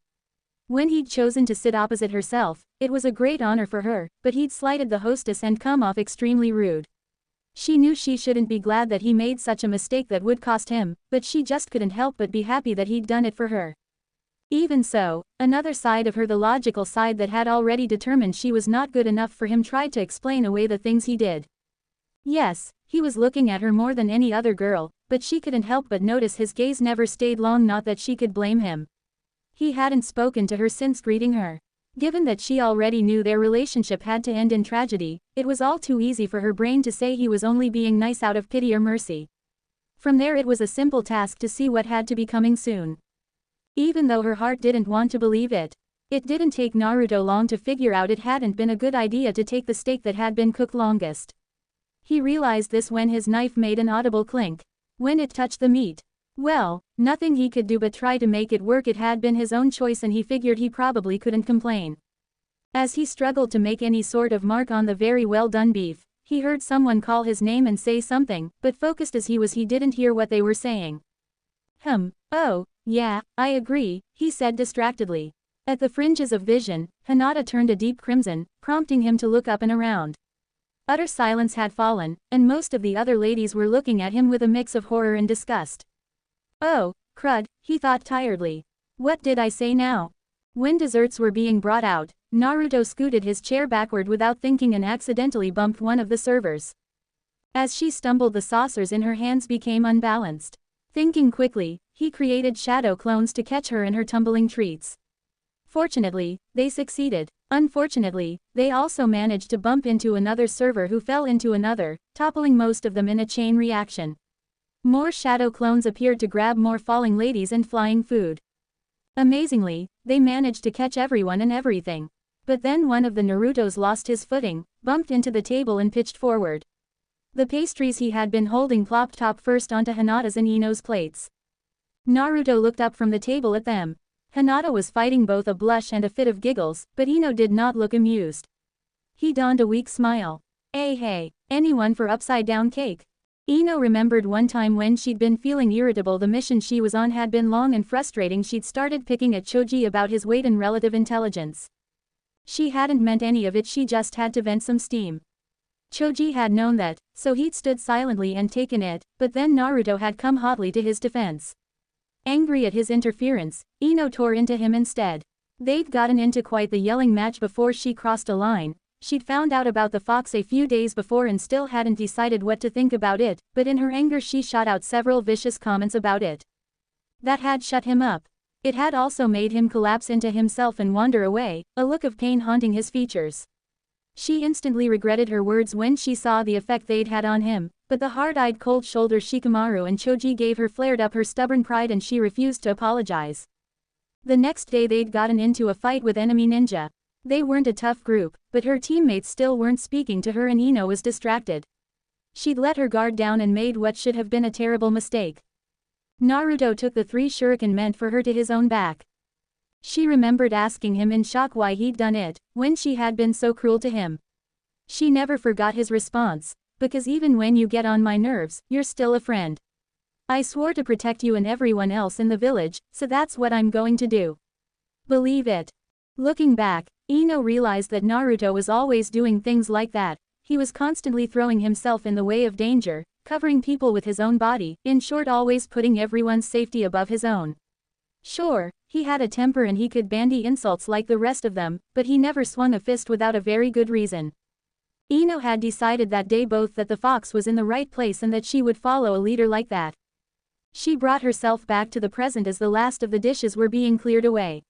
A: When he'd chosen to sit opposite herself, it was a great honor for her, but he'd slighted the hostess and come off extremely rude. She knew she shouldn't be glad that he made such a mistake that would cost him, but she just couldn't help but be happy that he'd done it for her. Even so, another side of her, the logical side that had already determined she was not good enough for him, tried to explain away the things he did. Yes, he was looking at her more than any other girl, but she couldn't help but notice his gaze never stayed long, not that she could blame him. He hadn't spoken to her since greeting her. Given that she already knew their relationship had to end in tragedy, it was all too easy for her brain to say he was only being nice out of pity or mercy. From there it was a simple task to see what had to be coming soon. Even though her heart didn't want to believe it. It didn't take Naruto long to figure out it hadn't been a good idea to take the steak that had been cooked longest. He realized this when his knife made an audible clink. When it touched the meat. Well, nothing he could do but try to make it work. It had been his own choice and he figured he probably couldn't complain. As he struggled to make any sort of mark on the very well done beef, he heard someone call his name and say something, but focused as he was he didn't hear what they were saying. Oh, yeah, I agree, he said distractedly. At the fringes of vision, Hinata turned a deep crimson, prompting him to look up and around. Utter silence had fallen, and most of the other ladies were looking at him with a mix of horror and disgust. Oh, crud, he thought tiredly. What did I say now? When desserts were being brought out, Naruto scooted his chair backward without thinking and accidentally bumped one of the servers. As she stumbled, the saucers in her hands became unbalanced. Thinking quickly, he created shadow clones to catch her and her tumbling treats. Fortunately, they succeeded. Unfortunately, they also managed to bump into another server who fell into another, toppling most of them in a chain reaction. More shadow clones appeared to grab more falling ladies and flying food. Amazingly, they managed to catch everyone and everything. But then one of the Narutos lost his footing, bumped into the table and pitched forward. The pastries he had been holding plopped top first onto Hinata's and Ino's plates. Naruto looked up from the table at them. Hinata was fighting both a blush and a fit of giggles, but Ino did not look amused. He donned a weak smile. Hey, anyone for upside-down cake? Ino remembered one time when she'd been feeling irritable. The mission she was on had been long and frustrating. She'd started picking at Choji about his weight and relative intelligence. She hadn't meant any of it, she just had to vent some steam. Choji had known that, so he'd stood silently and taken it, but then Naruto had come hotly to his defense. Angry at his interference, Ino tore into him instead. They'd gotten into quite the yelling match before she crossed a line. She'd found out about the fox a few days before and still hadn't decided what to think about it, but in her anger she shot out several vicious comments about it. That had shut him up. It had also made him collapse into himself and wander away, a look of pain haunting his features. She instantly regretted her words when she saw the effect they'd had on him, but the hard-eyed cold-shouldered Shikamaru and Choji gave her flared up her stubborn pride and she refused to apologize. The next day they'd gotten into a fight with enemy ninja. They weren't a tough group, but her teammates still weren't speaking to her and Ino was distracted. She'd let her guard down and made what should have been a terrible mistake. Naruto took the 3 shuriken meant for her to his own back. She remembered asking him in shock why he'd done it, when she had been so cruel to him. She never forgot his response, because even when you get on my nerves, you're still a friend. I swore to protect you and everyone else in the village, so that's what I'm going to do. Believe it. Looking back, Ino realized that Naruto was always doing things like that. He was constantly throwing himself in the way of danger, covering people with his own body, in short always putting everyone's safety above his own. Sure, he had a temper and he could bandy insults like the rest of them, but he never swung a fist without a very good reason. Ino had decided that day both that the fox was in the right place and that she would follow a leader like that. She brought herself back to the present as the last of the dishes were being cleared away.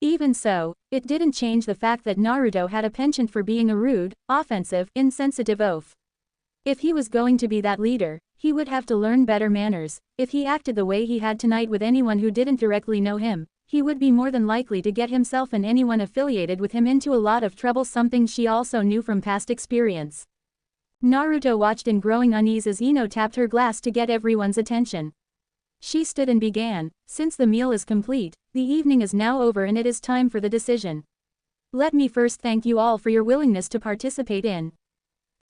A: Even so, it didn't change the fact that Naruto had a penchant for being a rude, offensive, insensitive oaf. If he was going to be that leader, he would have to learn better manners. If he acted the way he had tonight with anyone who didn't directly know him, he would be more than likely to get himself and anyone affiliated with him into a lot of trouble, something she also knew from past experience. Naruto watched in growing unease as Ino tapped her glass to get everyone's attention. She stood and began, since the meal is complete, the evening is now over and it is time for the decision. Let me first thank you all for your willingness to participate in.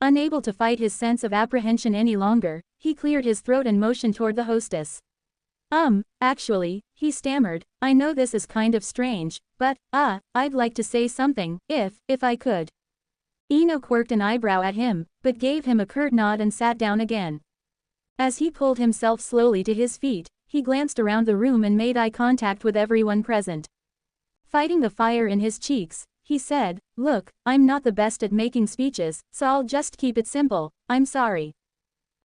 A: Unable to fight his sense of apprehension any longer, he cleared his throat and motioned toward the hostess. Actually, he stammered, I know this is kind of strange, but, I'd like to say something, if I could. Ino quirked an eyebrow at him, but gave him a curt nod and sat down again. As he pulled himself slowly to his feet, he glanced around the room and made eye contact with everyone present. Fighting the fire in his cheeks, he said, Look, I'm not the best at making speeches, so I'll just keep it simple, I'm sorry.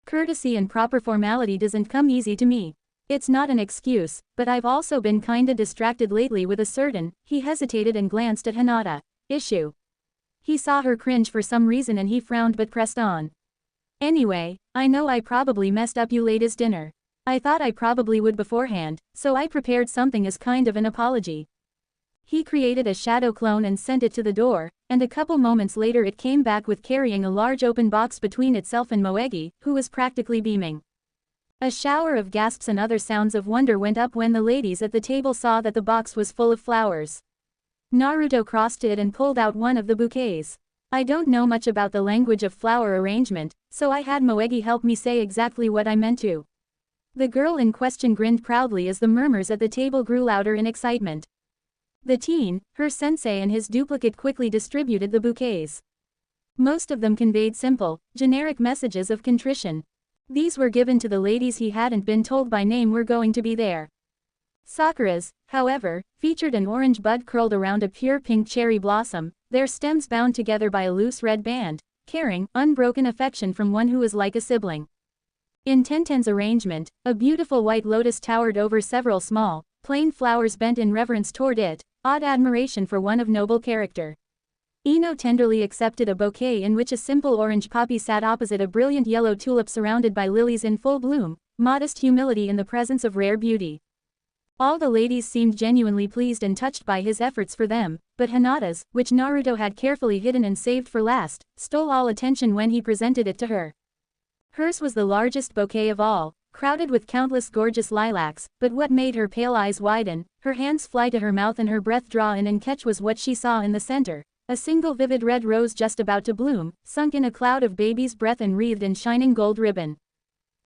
A: Courtesy and proper formality doesn't come easy to me. It's not an excuse, but I've also been kinda distracted lately with a certain, he hesitated and glanced at Hinata, issue. He saw her cringe for some reason and he frowned but pressed on. Anyway, I know I probably messed up you ladies' dinner. I thought I probably would beforehand, so I prepared something as kind of an apology. He created a shadow clone and sent it to the door, and a couple moments later it came back with carrying a large open box between itself and Moegi, who was practically beaming. A shower of gasps and other sounds of wonder went up when the ladies at the table saw that the box was full of flowers. Naruto crossed it and pulled out one of the bouquets. I don't know much about the language of flower arrangement, so I had Moegi help me say exactly what I meant to. The girl in question grinned proudly as the murmurs at the table grew louder in excitement. The teen, her sensei and his duplicate quickly distributed the bouquets. Most of them conveyed simple, generic messages of contrition. These were given to the ladies he hadn't been told by name were going to be there. Sakura's, however, featured an orange bud curled around a pure pink cherry blossom, their stems bound together by a loose red band, carrying unbroken affection from one who was like a sibling. In Tenten's arrangement, a beautiful white lotus towered over several small, plain flowers bent in reverence toward it, odd admiration for one of noble character. Ino tenderly accepted a bouquet in which a simple orange poppy sat opposite a brilliant yellow tulip surrounded by lilies in full bloom, modest humility in the presence of rare beauty. All the ladies seemed genuinely pleased and touched by his efforts for them, but Hinata's, which Naruto had carefully hidden and saved for last, stole all attention when he presented it to her. Hers was the largest bouquet of all, crowded with countless gorgeous lilacs, but what made her pale eyes widen, her hands fly to her mouth and her breath draw in and catch was what she saw in the center. A single vivid red rose just about to bloom, sunk in a cloud of baby's breath and wreathed in shining gold ribbon.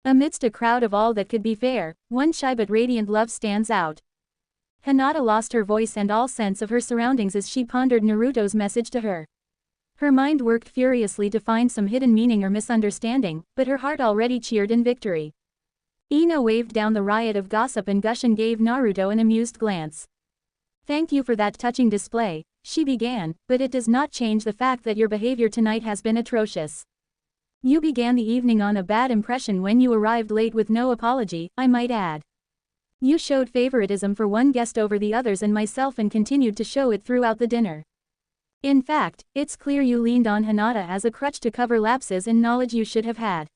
A: Amidst a crowd of all that could be fair, one shy but radiant love stands out. Hinata lost her voice and all sense of her surroundings as she pondered Naruto's message to her. Her mind worked furiously to find some hidden meaning or misunderstanding, but her heart already cheered in victory. Ino waved down the riot of gossip and gush and gave Naruto an amused glance. "Thank you for that touching display," she began, "but it does not change the fact that your behavior tonight has been atrocious. You began the evening on a bad impression when you arrived late with no apology, I might add. You showed favoritism for one guest over the others and myself and continued to show it throughout the dinner. In fact, it's clear you leaned on Hinata as a crutch to cover lapses in knowledge you should have had."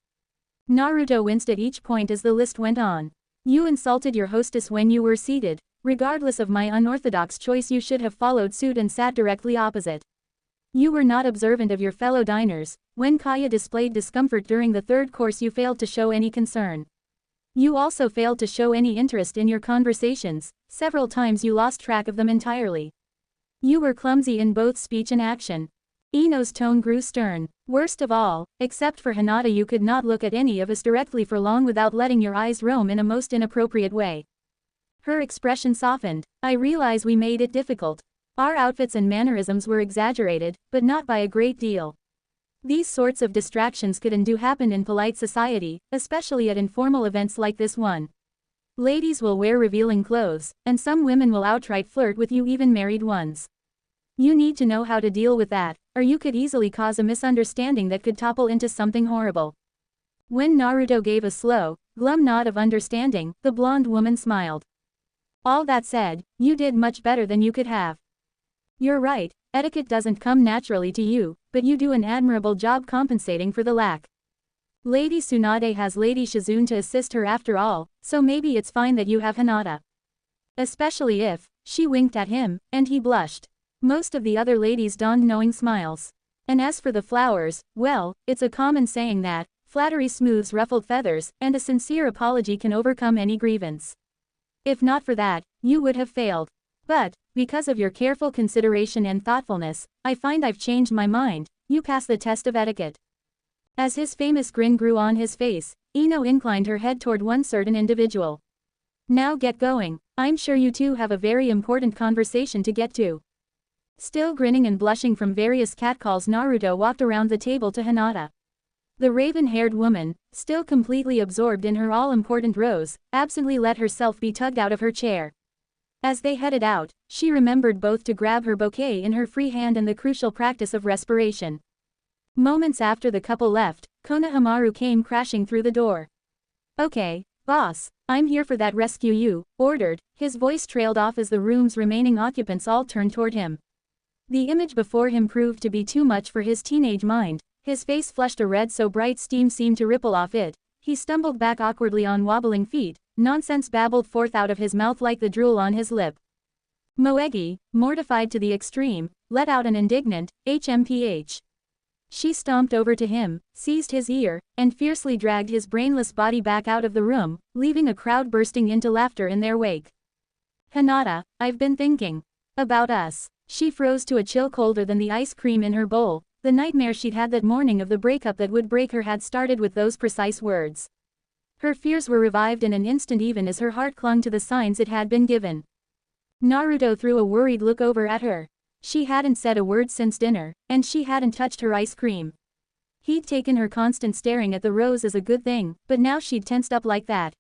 A: Naruto winced at each point as the list went on. "You insulted your hostess when you were seated. Regardless of my unorthodox choice, you should have followed suit and sat directly opposite. You were not observant of your fellow diners. When Kaya displayed discomfort during the third course, you failed to show any concern. You also failed to show any interest in your conversations. Several times you lost track of them entirely. You were clumsy in both speech and action." Ino's tone grew stern. "Worst of all, except for Hinata, you could not look at any of us directly for long without letting your eyes roam in a most inappropriate way." Her expression softened. "I realize we made it difficult. Our outfits and mannerisms were exaggerated, but not by a great deal. These sorts of distractions could and do happen in polite society, especially at informal events like this one. Ladies will wear revealing clothes, and some women will outright flirt with you, even married ones. You need to know how to deal with that, or you could easily cause a misunderstanding that could topple into something horrible." When Naruto gave a slow, glum nod of understanding, the blonde woman smiled. "All that said, you did much better than you could have. You're right, etiquette doesn't come naturally to you, but you do an admirable job compensating for the lack. Lady Tsunade has Lady Shizune to assist her after all, so maybe it's fine that you have Hinata. Especially if," she winked at him, and he blushed. Most of the other ladies donned knowing smiles. "And as for the flowers, well, it's a common saying that, flattery smooths ruffled feathers, and a sincere apology can overcome any grievance. If not for that, you would have failed. But, because of your careful consideration and thoughtfulness, I find I've changed my mind. You pass the test of etiquette." As his famous grin grew on his face, Ino inclined her head toward one certain individual. "Now get going. I'm sure you two have a very important conversation to get to." Still grinning and blushing from various catcalls, Naruto walked around the table to Hinata. The raven-haired woman, still completely absorbed in her all-important rose, absently let herself be tugged out of her chair. As they headed out, she remembered both to grab her bouquet in her free hand and the crucial practice of respiration. Moments after the couple left, Konohamaru came crashing through the door. "Okay, boss, I'm here for that rescue you ordered." His voice trailed off as the room's remaining occupants all turned toward him. The image before him proved to be too much for his teenage mind. His face flushed a red so bright steam seemed to ripple off it. He stumbled back awkwardly on wobbling feet. Nonsense babbled forth out of his mouth like the drool on his lip. Moegi, mortified to the extreme, let out an indignant, HMPH. She stomped over to him, seized his ear, and fiercely dragged his brainless body back out of the room, leaving a crowd bursting into laughter in their wake. Hinata, I've been thinking about us. She froze to a chill colder than the ice cream in her bowl. The nightmare she'd had that morning of the breakup that would break her had started with those precise words. Her fears were revived in an instant even as her heart clung to the signs it had been given. Naruto threw a worried look over at her. She hadn't said a word since dinner, and she hadn't touched her ice cream. He'd taken her constant staring at the rose as a good thing, but now she'd tensed up like that.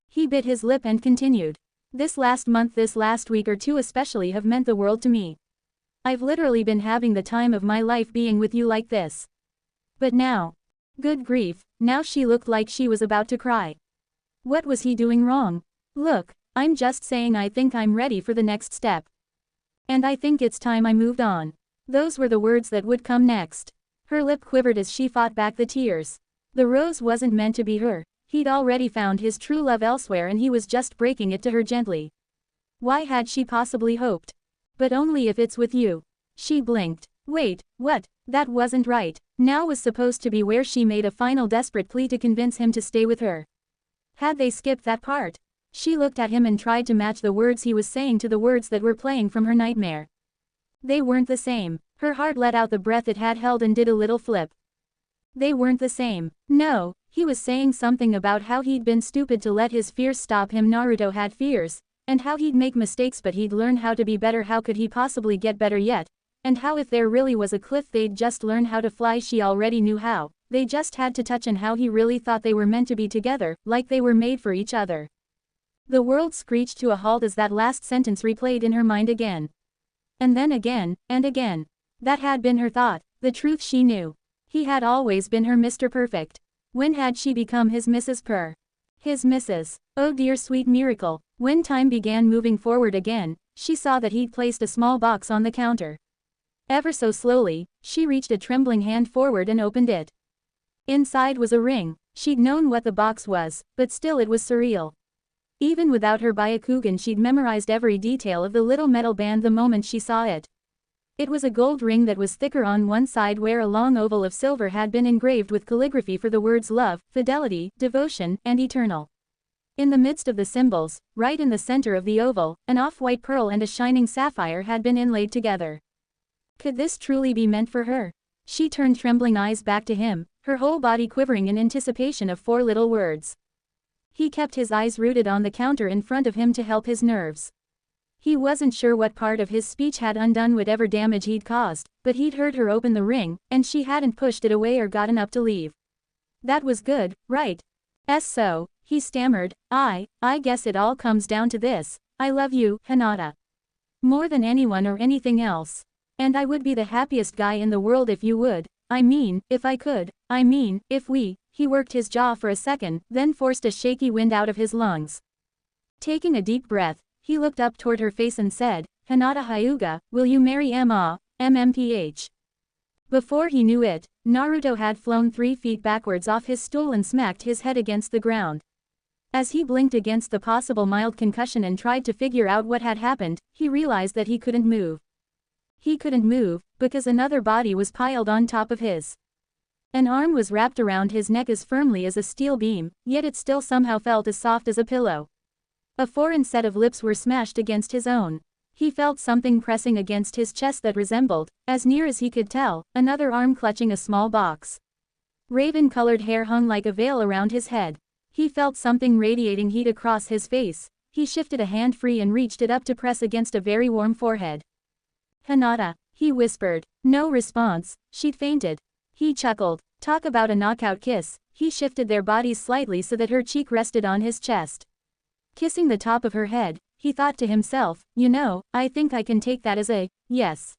A: He bit his lip and continued. This last month, this last week or two especially have meant the world to me. I've literally been having the time of my life being with you like this. But now. Good grief, now she looked like she was about to cry. What was he doing wrong? Look, I'm just saying I think I'm ready for the next step. And I think it's time I moved on. Those were the words that would come next. Her lip quivered as she fought back the tears. The rose wasn't meant to be her. He'd already found his true love elsewhere and he was just breaking it to her gently. Why had she possibly hoped? But only if it's with you. She blinked. Wait, what? That wasn't right. Now was supposed to be where she made a final desperate plea to convince him to stay with her. Had they skipped that part? She looked at him and tried to match the words he was saying to the words that were playing from her nightmare. They weren't the same. Her heart let out the breath it had held and did a little flip. They weren't the same. No, he was saying something about how he'd been stupid to let his fears stop him. Naruto had fears, and how he'd make mistakes but he'd learn how to be better. How could he possibly get better yet? And how if there really was a cliff they'd just learn how to fly. She already knew how. They just had to touch, and how he really thought they were meant to be together, like they were made for each other. The world screeched to a halt as that last sentence replayed in her mind again. And then again, and again. That had been her thought, the truth she knew. He had always been her Mr. Perfect. When had she become his Mrs. Per? His Mrs. Oh dear sweet miracle. When time began moving forward again, she saw that he'd placed a small box on the counter. Ever so slowly, she reached a trembling hand forward and opened it. Inside was a ring. She'd known what the box was, but still it was surreal. Even without her Byakugan, she'd memorized every detail of the little metal band the moment she saw it. It was a gold ring that was thicker on one side where a long oval of silver had been engraved with calligraphy for the words love, fidelity, devotion, and eternal. In the midst of the symbols, right in the center of the oval, an off-white pearl and a shining sapphire had been inlaid together. Could this truly be meant for her? She turned trembling eyes back to him, her whole body quivering in anticipation of 4 little words. He kept his eyes rooted on the counter in front of him to help his nerves. He wasn't sure what part of his speech had undone whatever damage he'd caused, but he'd heard her open the ring, and she hadn't pushed it away or gotten up to leave. That was good, right? So, he stammered, I guess it all comes down to this. I love you, Hinata. More than anyone or anything else. And I would be the happiest guy in the world if you would. I mean, if I could. I mean, if we. He worked his jaw for a second, then forced a shaky wind out of his lungs. Taking a deep breath, he looked up toward her face and said, Hinata Hyuga, will you marry MMPH? Before he knew it, Naruto had flown 3 feet backwards off his stool and smacked his head against the ground. As he blinked against the possible mild concussion and tried to figure out what had happened, he realized that he couldn't move. He couldn't move, because another body was piled on top of his. An arm was wrapped around his neck as firmly as a steel beam, yet it still somehow felt as soft as a pillow. A foreign set of lips were smashed against his own. He felt something pressing against his chest that resembled, as near as he could tell, another arm clutching a small box. Raven-colored hair hung like a veil around his head. He felt something radiating heat across his face. He shifted a hand free and reached it up to press against a very warm forehead. Hinata, he whispered. No response, she'd fainted. He chuckled. Talk about a knockout kiss. He shifted their bodies slightly so that her cheek rested on his chest. Kissing the top of her head, he thought to himself, you know, I think I can take that as a yes.